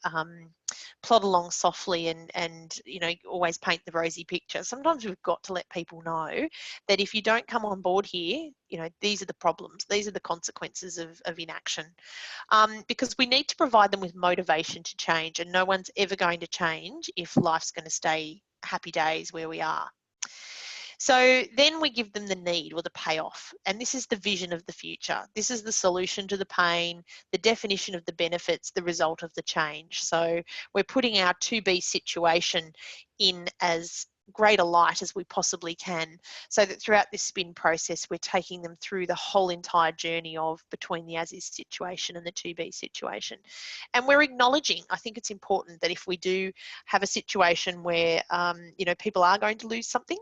plod along softly and always paint the rosy picture. Sometimes we've got to let people know that if you don't come on board here, these are the problems, these are the consequences of inaction, because we need to provide them with motivation to change, and no one's ever going to change if life's going to stay happy days where we are. So then we give them the need or the payoff, and this is the vision of the future. This is the solution to the pain, the definition of the benefits, the result of the change. So we're putting our to-be situation in as great a light as we possibly can, so that throughout this spin process we're taking them through the whole entire journey of between the as-is situation and the to-be situation. And we're acknowledging, I think it's important that if we do have a situation where people are going to lose something,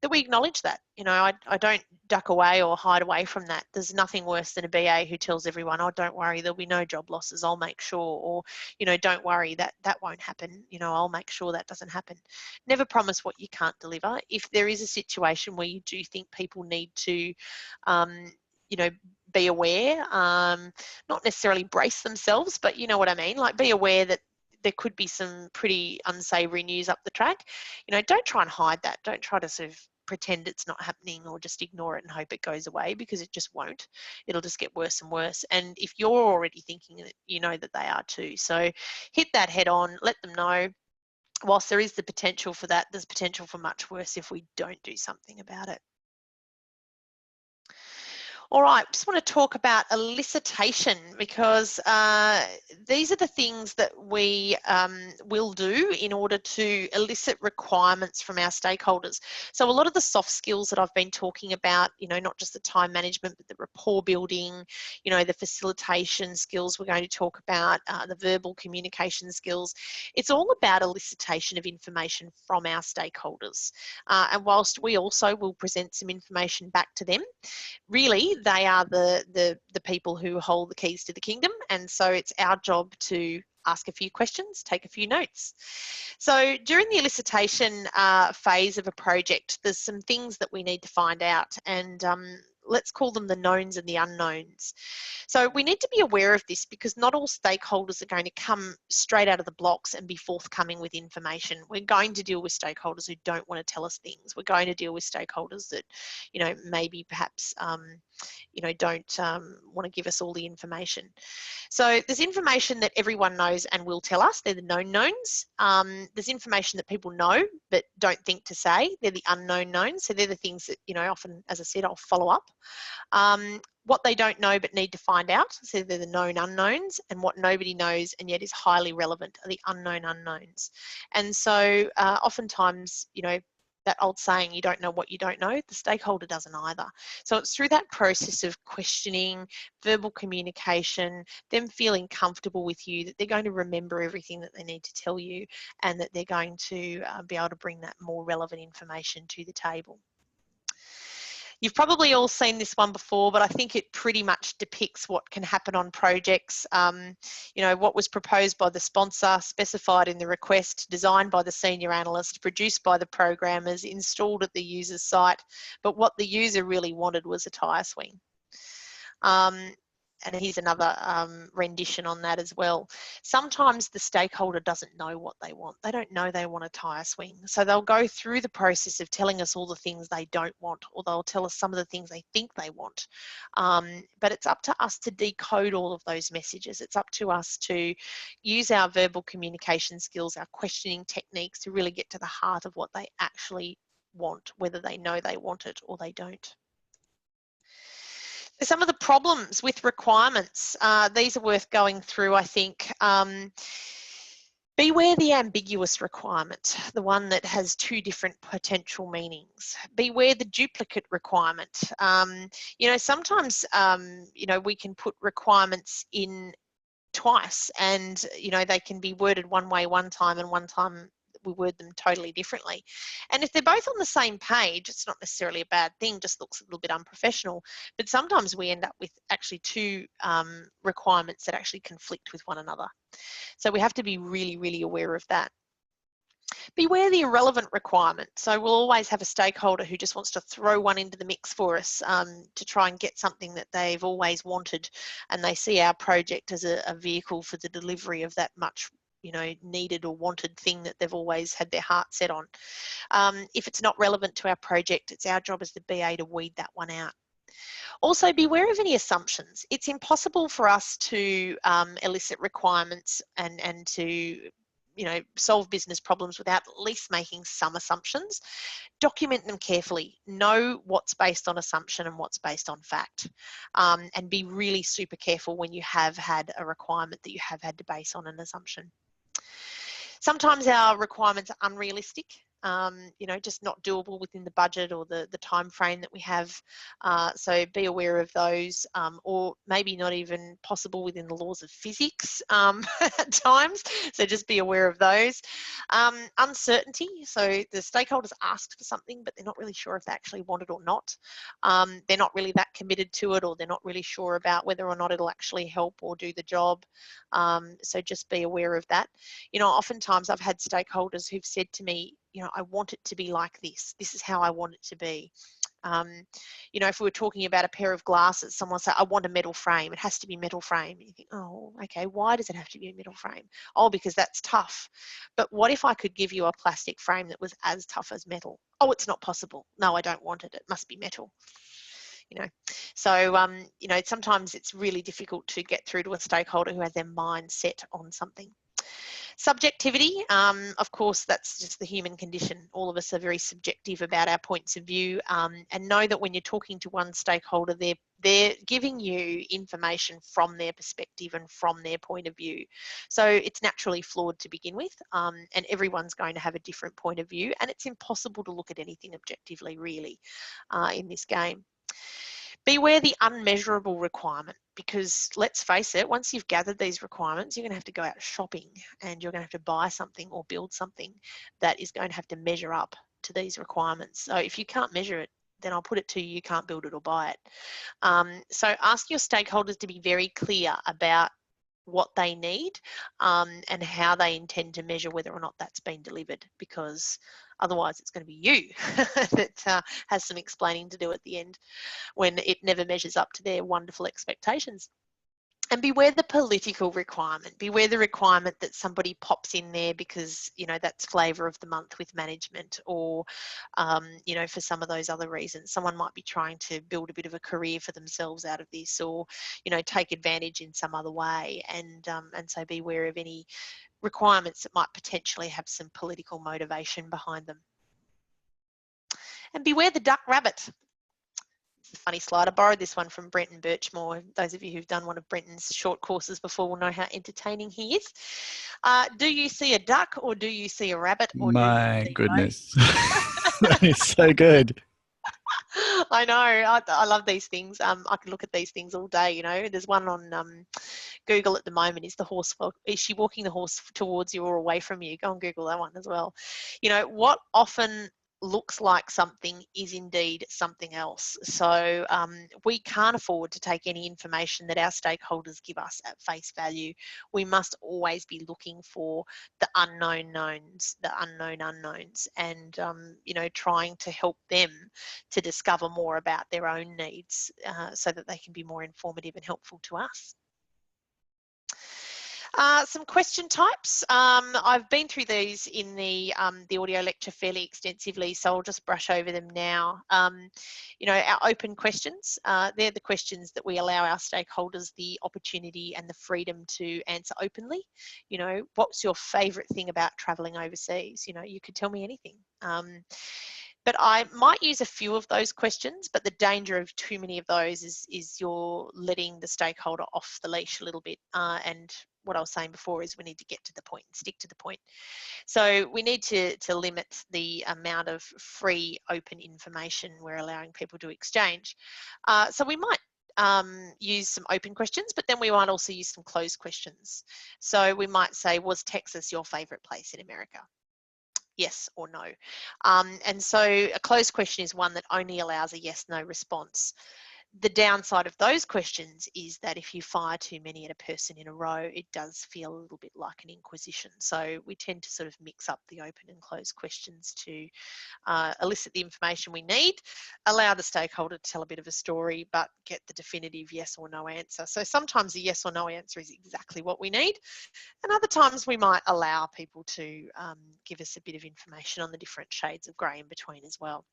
that we acknowledge that. I don't duck away or hide away from that. There's nothing worse than a BA who tells everyone, oh, don't worry, there'll be no job losses, I'll make sure, or, don't worry, that won't happen, I'll make sure that doesn't happen. Never promise what you can't deliver. If there is a situation where you do think people need to, be aware, not necessarily brace themselves, but you know what I mean, like be aware that there could be some pretty unsavory news up the track. Don't try and hide that. Don't try to sort of pretend it's not happening or just ignore it and hope it goes away, because it just won't. It'll just get worse and worse. And if you're already thinking it, you know that they are too. So hit that head on, let them know. Whilst there is the potential for that, there's potential for much worse if we don't do something about it. All right, just want to talk about elicitation, because these are the things that we will do in order to elicit requirements from our stakeholders. So a lot of the soft skills that I've been talking about, not just the time management, but the rapport building, the facilitation skills we're going to talk about, the verbal communication skills. It's all about elicitation of information from our stakeholders. And whilst we also will present some information back to them, really they are the people who hold the keys to the kingdom, and so it's our job to ask a few questions, take a few notes. So during the elicitation phase of a project, there's some things that we need to find out, and let's call them the knowns and the unknowns. So we need to be aware of this, because not all stakeholders are going to come straight out of the blocks and be forthcoming with information. We're going to deal with stakeholders who don't want to tell us things. We're going to deal with stakeholders that, maybe perhaps, don't want to give us all the information. So there's information that everyone knows and will tell us. They're the known knowns. There's information that people know but don't think to say. They're the unknown knowns. So they're the things that, often, as I said, I'll follow up. What they don't know but need to find out, so they're the known unknowns, and what nobody knows and yet is highly relevant are the unknown unknowns. And so oftentimes, that old saying, you don't know what you don't know, the stakeholder doesn't either. So it's through that process of questioning, verbal communication, them feeling comfortable with you, that they're going to remember everything that they need to tell you, and that they're going to be able to bring that more relevant information to the table. You've probably all seen this one before, but I think it pretty much depicts what can happen on projects. What was proposed by the sponsor, specified in the request, designed by the senior analyst, produced by the programmers, installed at the user's site, but what the user really wanted was a tyre swing. And here's another rendition on that as well. Sometimes the stakeholder doesn't know what they want. They don't know they want a tyre swing. So they'll go through the process of telling us all the things they don't want, or they'll tell us some of the things they think they want. But it's up to us to decode all of those messages. It's up to us to use our verbal communication skills, our questioning techniques, to really get to the heart of what they actually want, whether they know they want it or they don't. Some of the problems with requirements, these are worth going through, I think. Beware the ambiguous requirement, the one that has two different potential meanings. Beware the duplicate requirement. Sometimes, we can put requirements in twice, and they can be worded one way one time, and one time we word them totally differently. And if they're both on the same page, it's not necessarily a bad thing, just looks a little bit unprofessional. But sometimes we end up with actually two requirements that actually conflict with one another. So we have to be really, really aware of that. Beware the irrelevant requirement. So we'll always have a stakeholder who just wants to throw one into the mix for us to try and get something that they've always wanted, and they see our project as a vehicle for the delivery of that much needed or wanted thing that they've always had their heart set on. If it's not relevant to our project, it's our job as the BA to weed that one out. Also, beware of any assumptions. It's impossible for us to elicit requirements and to solve business problems without at least making some assumptions. Document them carefully. Know what's based on assumption and what's based on fact. And be really super careful when you have had a requirement that you have had to base on an assumption. Sometimes our requirements are unrealistic. Just not doable within the budget or the time frame that we have. So be aware of those, or maybe not even possible within the laws of physics at times. So just be aware of those. Uncertainty. So the stakeholders asked for something, but they're not really sure if they actually want it or not. They're not really that committed to it, or they're not really sure about whether or not it'll actually help or do the job. So just be aware of that. Oftentimes I've had stakeholders who've said to me, I want it to be like this. This is how I want it to be. If we were talking about a pair of glasses, someone will say, I want a metal frame. It has to be metal frame. And you think, oh, okay, why does it have to be a metal frame? Oh, because that's tough. But what if I could give you a plastic frame that was as tough as metal? Oh, it's not possible. No, I don't want it. It must be metal. So sometimes it's really difficult to get through to a stakeholder who has their mind set on something. Subjectivity, of course, that's just the human condition. All of us are very subjective about our points of view, and know that when you're talking to one stakeholder, they're giving you information from their perspective and from their point of view. So it's naturally flawed to begin with, and everyone's going to have a different point of view, and it's impossible to look at anything objectively, really, in this game. Beware the unmeasurable requirement, because let's face it, once you've gathered these requirements, you're going to have to go out shopping, and you're going to have to buy something or build something that is going to have to measure up to these requirements. So if you can't measure it, then I'll put it to you, you can't build it or buy it. So ask your stakeholders to be very clear about what they need and how they intend to measure whether or not that's been delivered, because otherwise it's going to be you that has some explaining to do at the end when it never measures up to their wonderful expectations. And beware the political requirement. Beware the requirement that somebody pops in there because, that's flavour of the month with management, or, for some of those other reasons. Someone might be trying to build a bit of a career for themselves out of this, or, take advantage in some other way. And so beware of any requirements that might potentially have some political motivation behind them. And beware the duck rabbit. A funny slide. I borrowed this one from Brenton Birchmore. Those of you who've done one of Brenton's short courses before will know how entertaining he is. Do you see a duck, or do you see a rabbit, or My goodness. That is so good. I know. I love these things. I can look at these things all day. There's one on Google at the moment. Is she walking the horse towards you or away from you? Go and Google that one as well. What often looks like something is indeed something else. So we can't afford to take any information that our stakeholders give us at face value. We must always be looking for the unknown knowns, the unknown unknowns, and trying to help them to discover more about their own needs so that they can be more informative and helpful to us. Some question types. I've been through these in the audio lecture fairly extensively, so I'll just brush over them now. Our open questions, they're the questions that we allow our stakeholders the opportunity and the freedom to answer openly. What's your favourite thing about travelling overseas? You could tell me anything. But I might use a few of those questions, but the danger of too many of those is you're letting the stakeholder off the leash a little bit. And what I was saying before is we need to get to the point and stick to the point. So we need to limit the amount of free open information we're allowing people to exchange. So we might use some open questions, but then we might also use some closed questions. So we might say, was Texas your favorite place in America? Yes or no. And so a closed question is one that only allows a yes/no response. The downside of those questions is that if you fire too many at a person in a row, it does feel a little bit like an inquisition. So we tend to sort of mix up the open and closed questions to elicit the information we need, allow the stakeholder to tell a bit of a story, but get the definitive yes or no answer. So sometimes a yes or no answer is exactly what we need. And other times we might allow people to give us a bit of information on the different shades of grey in between as well.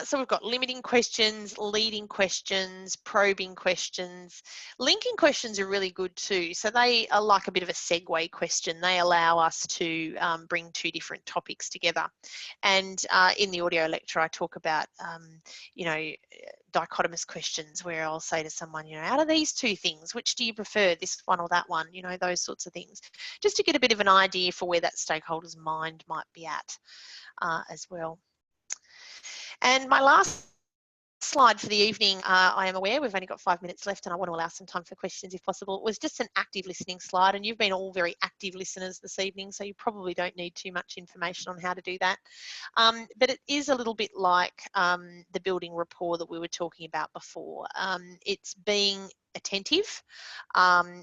So we've got limiting questions, leading questions, probing questions. Linking questions are really good too. So they are like a bit of a segue question. They allow us to bring two different topics together. And in the audio lecture, I talk about, you know, dichotomous questions where I'll say to someone, you know, out of these two things, which do you prefer, this one or that one? You know, those sorts of things, just to get a bit of an idea for where that stakeholder's mind might be at as well. And my last slide for the evening, I am aware we've only got 5 minutes left and I want to allow some time for questions if possible. It was just an active listening slide, and you've been all very active listeners this evening, so you probably don't need too much information on how to do that. But it is a little bit like the building rapport that we were talking about before. It's being attentive,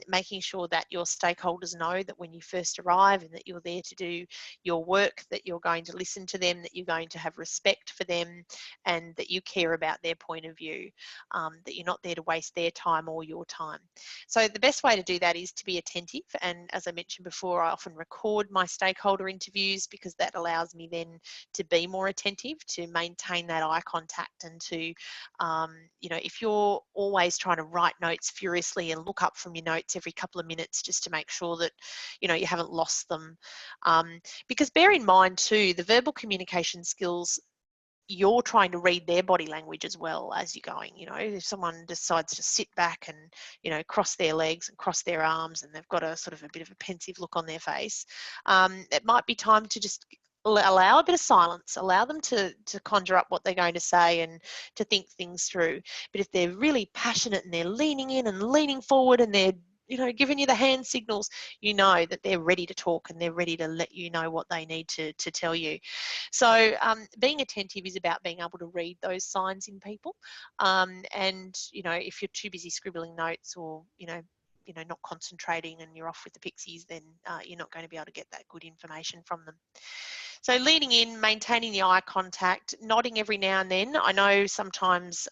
making sure that your stakeholders know that when you first arrive and that you're there to do your work, that you're going to listen to them, that you're going to have respect for them, and that you care about their point of view, that you're not there to waste their time or your time. So the best way to do that is to be attentive. And as I mentioned before, I often record my stakeholder interviews because that allows me then to be more attentive, to maintain that eye contact, and to, you know, if you're always trying to write notes furiously and look up from your notes every couple of minutes just to make sure that, you know, you haven't lost them. Because bear in mind too, the verbal communication skills, you're trying to read their body language as well as you're going. You know, if someone decides to sit back and, you know, cross their legs and cross their arms and they've got a sort of a bit of a pensive look on their face, it might be time to just allow a bit of silence, allow them to conjure up what they're going to say and to think things through. But if they're really passionate and they're leaning in and leaning forward and they're, you know, giving you the hand signals, you know that they're ready to talk and they're ready to let you know what they need to tell you. So being attentive is about being able to read those signs in people. And, you know, if you're too busy scribbling notes or, you know, not concentrating and you're off with the pixies, then you're not going to be able to get that good information from them. So leaning in, maintaining the eye contact, nodding every now and then. I know sometimes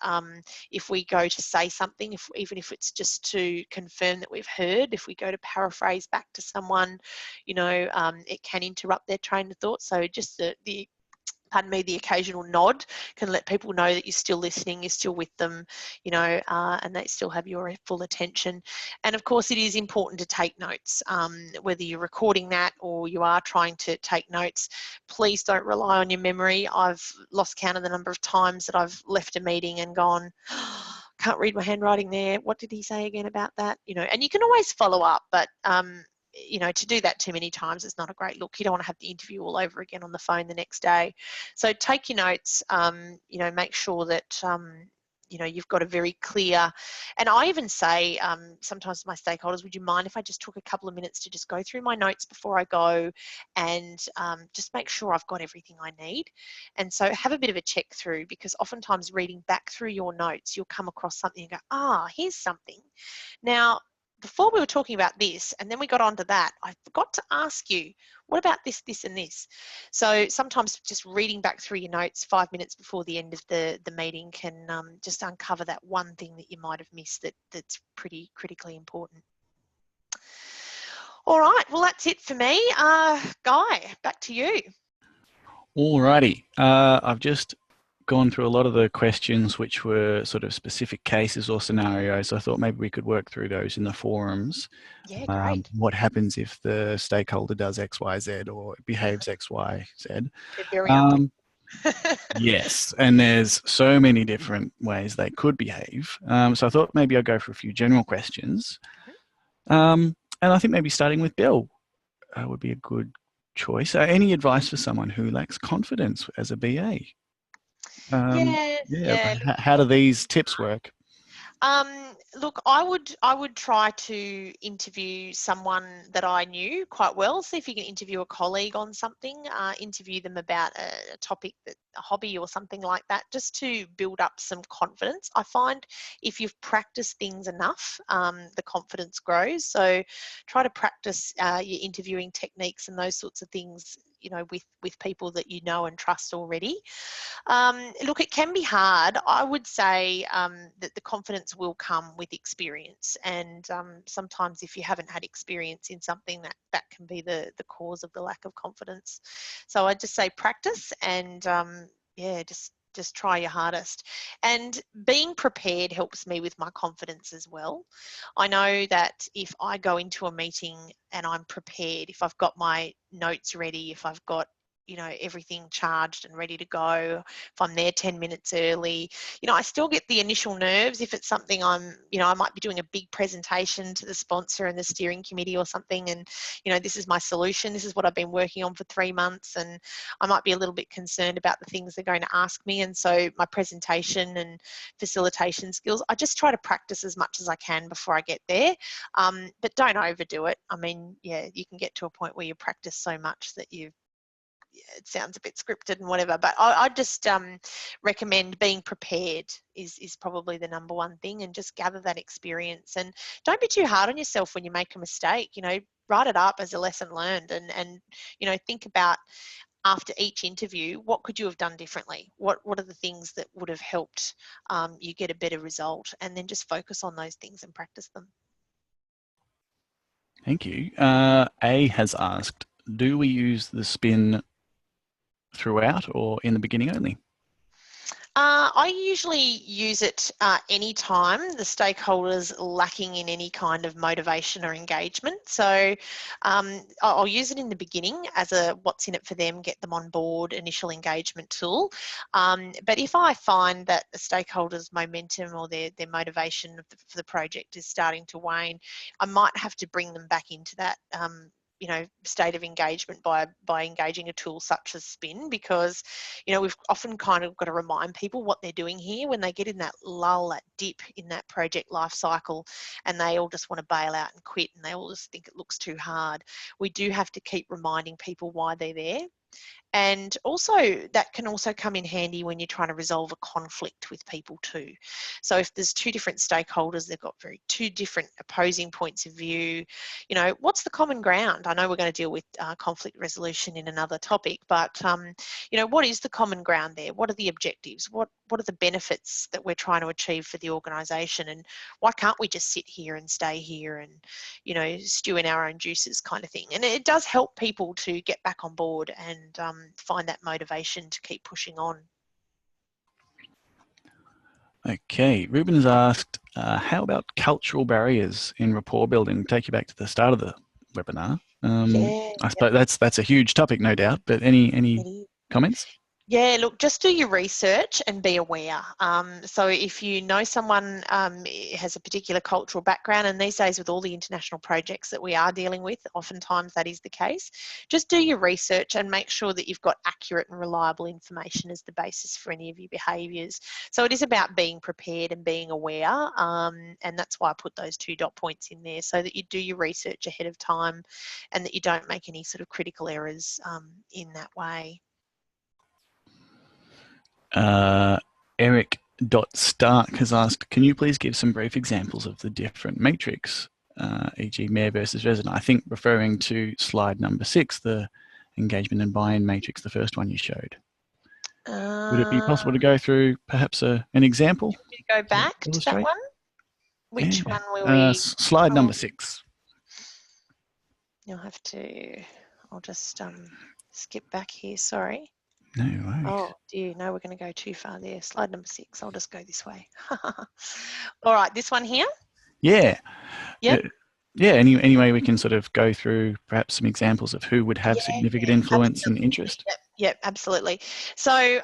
if we go to say something, even if it's just to confirm that we've heard, if we go to paraphrase back to someone, you know, it can interrupt their train of thought. So just the pardon me, the occasional nod can let people know that you're still listening, you're still with them, you know, and they still have your full attention. And of course, it is important to take notes, whether you're recording that or you are trying to take notes. Please don't rely on your memory. I've lost count of the number of times that I've left a meeting and gone, can't read my handwriting there. What did he say again about that? You know, and you can always follow up, but you know, to do that too many times is not a great look. You don't want to have the interview all over again on the phone the next day. So take your notes, you know, make sure that, you know, you've got a very clear, and I even say sometimes to my stakeholders, would you mind if I just took a couple of minutes to just go through my notes before I go and just make sure I've got everything I need? And so have a bit of a check through, because oftentimes reading back through your notes, you'll come across something and go, ah, here's something. Now, before we were talking about this and then we got onto that, I forgot to ask you, what about this, this and this? So sometimes just reading back through your notes 5 minutes before the end of the meeting can just uncover that one thing that you might have missed that's pretty critically important. All right, well, that's it for me. Guy, back to you. Alrighty. I've just gone through a lot of the questions which were sort of specific cases or scenarios. I thought maybe we could work through those in the forums. Yeah, great. What happens if the stakeholder does X, Y, Z or behaves X, Y, Z? They're very important. Yes, and there's so many different ways they could behave. So I thought maybe I'd go for a few general questions. And I think maybe starting with Bill would be a good choice. Any advice for someone who lacks confidence as a BA? Yeah, Yeah, yeah. how do these tips work? Look, I would try to interview someone that I knew quite well. See if you can interview a colleague on something, interview them about a topic, a hobby or something like that, just to build up some confidence. I find if you've practiced things enough, the confidence grows. So try to practice your interviewing techniques and those sorts of things, with people that you know and trust already. Look, it can be hard. I would say that the confidence will come with experience, and sometimes if you haven't had experience in something, that can be the cause of the lack of confidence. So I just say practice and yeah, just try your hardest. And being prepared helps me with my confidence as well. I know that if I go into a meeting and I'm prepared, if I've got my notes ready, if I've got everything charged and ready to go, if I'm there 10 minutes early, I still get the initial nerves if it's something I might be doing a big presentation to the sponsor and the steering committee or something, and this is my solution, this is what I've been working on for 3 months, and I might be a little bit concerned about the things they're going to ask me. And so my presentation and facilitation skills, I just try to practice as much as I can before I get there, but don't overdo it. I mean, yeah, you can get to a point where you practice so much that it sounds a bit scripted and whatever, but I just recommend being prepared is probably the number one thing, and just gather that experience, and don't be too hard on yourself when you make a mistake. Write it up as a lesson learned, and think about, after each interview, what could you have done differently? What are the things that would have helped you get a better result? And then just focus on those things and practice them. Thank you. A has asked, do we use the spin throughout or in the beginning only? I usually use it anytime the stakeholders lacking in any kind of motivation or engagement. So I'll use it in the beginning as a what's in it for them, get them on board, initial engagement tool. But if I find that the stakeholders' momentum or their motivation for the project is starting to wane, I might have to bring them back into that state of engagement by engaging a tool such as spin, because we've often kind of got to remind people what they're doing here when they get in that lull, that dip in that project life cycle, and they all just want to bail out and quit, and they all just think it looks too hard. We do have to keep reminding people why they're there. And also that can also come in handy when you're trying to resolve a conflict with people too. So if there's two different stakeholders, they've got two different opposing points of view, what's the common ground? I know we're going to deal with conflict resolution in another topic, but what is the common ground there? What are the objectives? What are the benefits that we're trying to achieve for the organisation? And why can't we just sit here and stay here and stew in our own juices, kind of thing? And it does help people to get back on board and find that motivation to keep pushing on. Okay, Ruben has asked, how about cultural barriers in rapport building? Take you back to the start of the webinar. Yeah, I suppose that's a huge topic, no doubt, but any comments? Yeah, look, just do your research and be aware. So if you know someone has a particular cultural background, and these days with all the international projects that we are dealing with, oftentimes that is the case, just do your research and make sure that you've got accurate and reliable information as the basis for any of your behaviours. So it is about being prepared and being aware, and that's why I put those 2 dot points in there, so that you do your research ahead of time and that you don't make any sort of critical errors in that way. Eric Stark has asked, can you please give some brief examples of the different matrix, e.g. mayor versus resident? I think referring to slide number 6, the engagement and buy-in matrix, the first one you showed. Would it be possible to go through perhaps an example? Go back to that one? Which one were we? Slide number 6. You'll have to, I'll just skip back here, sorry. No worries. Oh dear, no, we're going to go too far there. Slide number 6, I'll just go this way. All right, this one here? Yeah. Yep. Yeah, any way we can sort of go through perhaps some examples of who would have significant influence and interest? Yep. Yeah, absolutely. So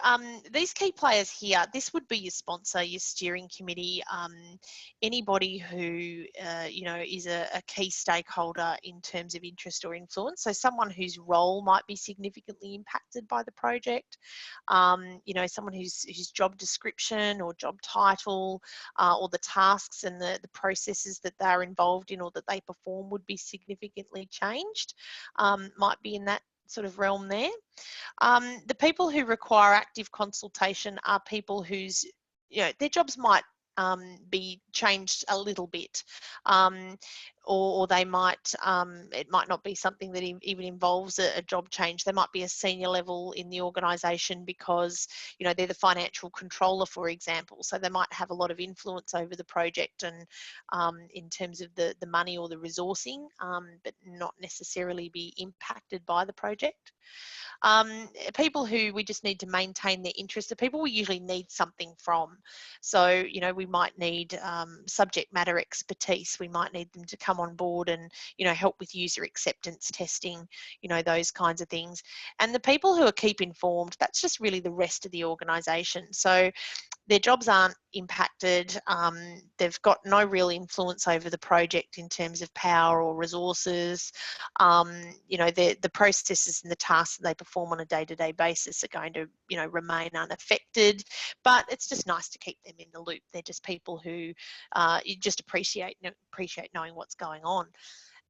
these key players here, this would be your sponsor, your steering committee, anybody who, is a key stakeholder in terms of interest or influence. So someone whose role might be significantly impacted by the project, someone whose job description or job title or the tasks and the processes that they're involved in or that they perform would be significantly changed, might be in that sort of realm there. The people who require active consultation are people whose, their jobs might be changed a little bit, or they might, it might not be something that even involves a job change. They might be a senior level in the organisation because, they're the financial controller, for example. So they might have a lot of influence over the project and in terms of the money or the resourcing, but not necessarily be impacted by the project. People who we just need to maintain their interest, the people we usually need something from. So, we might need subject matter expertise. We might need them to come on board and, help with user acceptance testing, those kinds of things. And the people who are keep informed, that's just really the rest of the organisation. So their jobs aren't impacted. They've got no real influence over the project in terms of power or resources. The processes and the tasks that they perform on a day-to-day basis are going to, remain unaffected. But it's just nice to keep them in the loop. They're just people who you just appreciate knowing what's going on.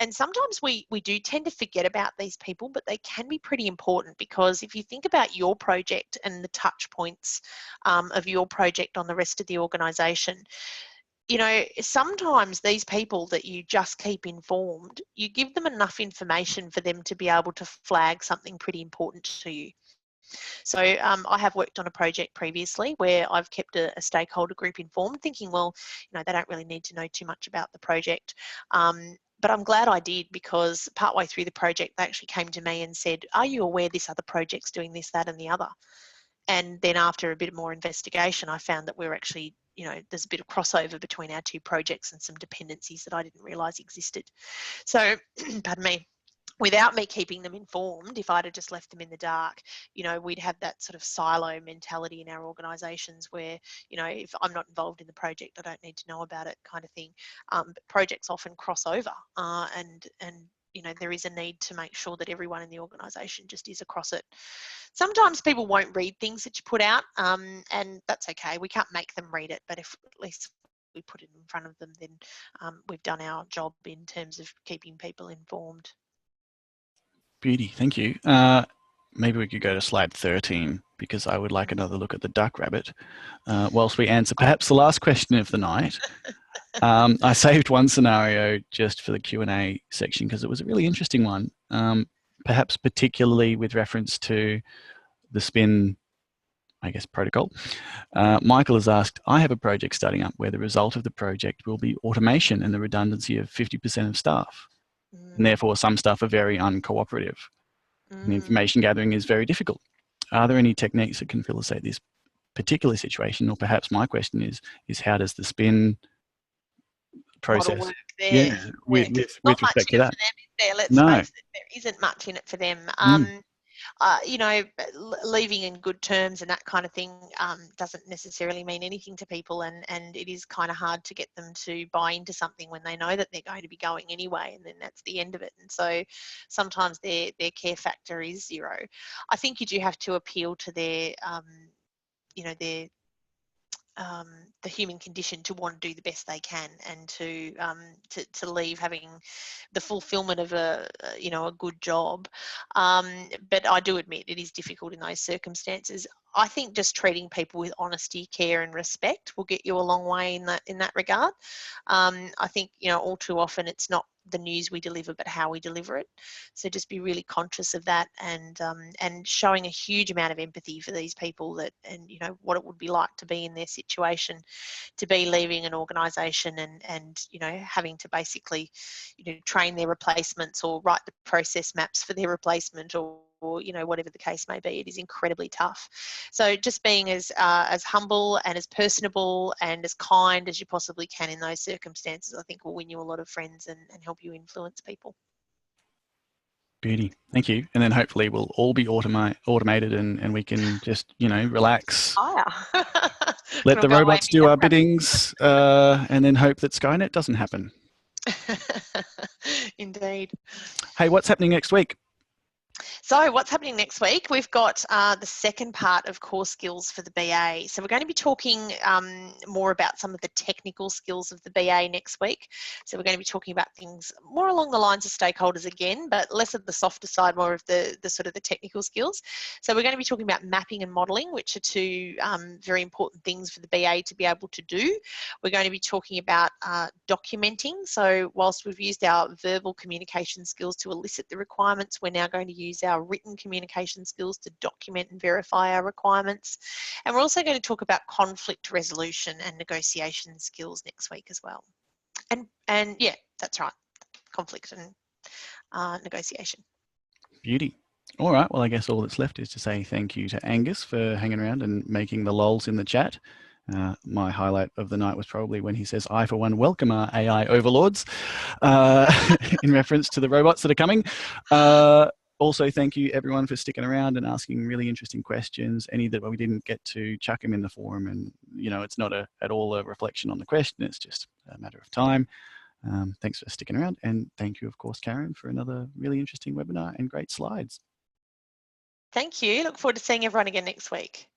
And sometimes we do tend to forget about these people, but they can be pretty important, because if you think about your project and the touch points of your project on the rest of the organisation, sometimes these people that you just keep informed, you give them enough information for them to be able to flag something pretty important to you. So I have worked on a project previously where I've kept a stakeholder group informed, thinking, well, they don't really need to know too much about the project. But I'm glad I did, because partway through the project, they actually came to me and said, are you aware this other project's doing this, that, and the other? And then after a bit more investigation, I found that we're actually, there's a bit of crossover between our two projects and some dependencies that I didn't realise existed. So, pardon me. Without me keeping them informed, if I'd have just left them in the dark, we'd have that sort of silo mentality in our organisations where, if I'm not involved in the project, I don't need to know about it, kind of thing. But projects often cross over, and there is a need to make sure that everyone in the organisation just is across it. Sometimes people won't read things that you put out, and that's okay. We can't make them read it, but if at least we put it in front of them, then we've done our job in terms of keeping people informed. Beauty, thank you. Maybe we could go to slide 13, because I would like another look at the duck rabbit whilst we answer perhaps the last question of the night. I saved one scenario just for the Q&A section because it was a really interesting one, perhaps particularly with reference to the spin, I guess, protocol. Michael has asked, I have a project starting up where the result of the project will be automation and the redundancy of 50% of staff. And therefore, some staff are very uncooperative. And information gathering is very difficult. Are there any techniques that can facilitate this particular situation? Or perhaps my question is how does the spin process model work there? with Not much respect in to it that? for them, is there? Let's No. face it, there isn't much in it for them. Mm. Leaving in good terms and that kind of thing doesn't necessarily mean anything to people, and it is kind of hard to get them to buy into something when they know that they're going to be going anyway, and then that's the end of it. And so sometimes their care factor is zero. I think you do have to appeal to their the human condition to want to do the best they can, and to leave having the fulfillment of a good job. But I do admit it is difficult in those circumstances. I think just treating people with honesty, care, and respect will get you a long way in that regard. I think all too often it's not the news we deliver, but how we deliver it. So just be really conscious of that, and showing a huge amount of empathy for these people, that and what it would be like to be in their situation, to be leaving an organisation and having to basically train their replacements or write the process maps for their replacement, or whatever the case may be. It is incredibly tough. So just being as humble and as personable and as kind as you possibly can in those circumstances, I think will win you a lot of friends and help you influence people. Beauty. Thank you. And then hopefully we'll all be automated and we can just, relax, let It'll the go away and robots be do our democratic. biddings, and then hope that Skynet doesn't happen. Indeed. Hey, what's happening next week? So what's happening next week? We've got the second part of core skills for the BA. So we're going to be talking more about some of the technical skills of the BA next week. So we're going to be talking about things more along the lines of stakeholders again, but less of the softer side, more of the sort of the technical skills. So we're going to be talking about mapping and modelling, which are two very important things for the BA to be able to do. We're going to be talking about documenting. So whilst we've used our verbal communication skills to elicit the requirements, we're now going to use our written communication skills to document and verify our requirements. And we're also going to talk about conflict resolution and negotiation skills next week as well. And yeah, that's right, conflict and negotiation. Beauty. All right. Well, I guess all that's left is to say thank you to Angus for hanging around and making the lols in the chat. My highlight of the night was probably when he says, I, for one, welcome our AI overlords, in reference to the robots that are coming. Also, thank you everyone for sticking around and asking really interesting questions. Any that we didn't get to, chuck them in the forum. And, it's not at all a reflection on the question. It's just a matter of time. Thanks for sticking around. And thank you, of course, Karen, for another really interesting webinar and great slides. Thank you. Look forward to seeing everyone again next week.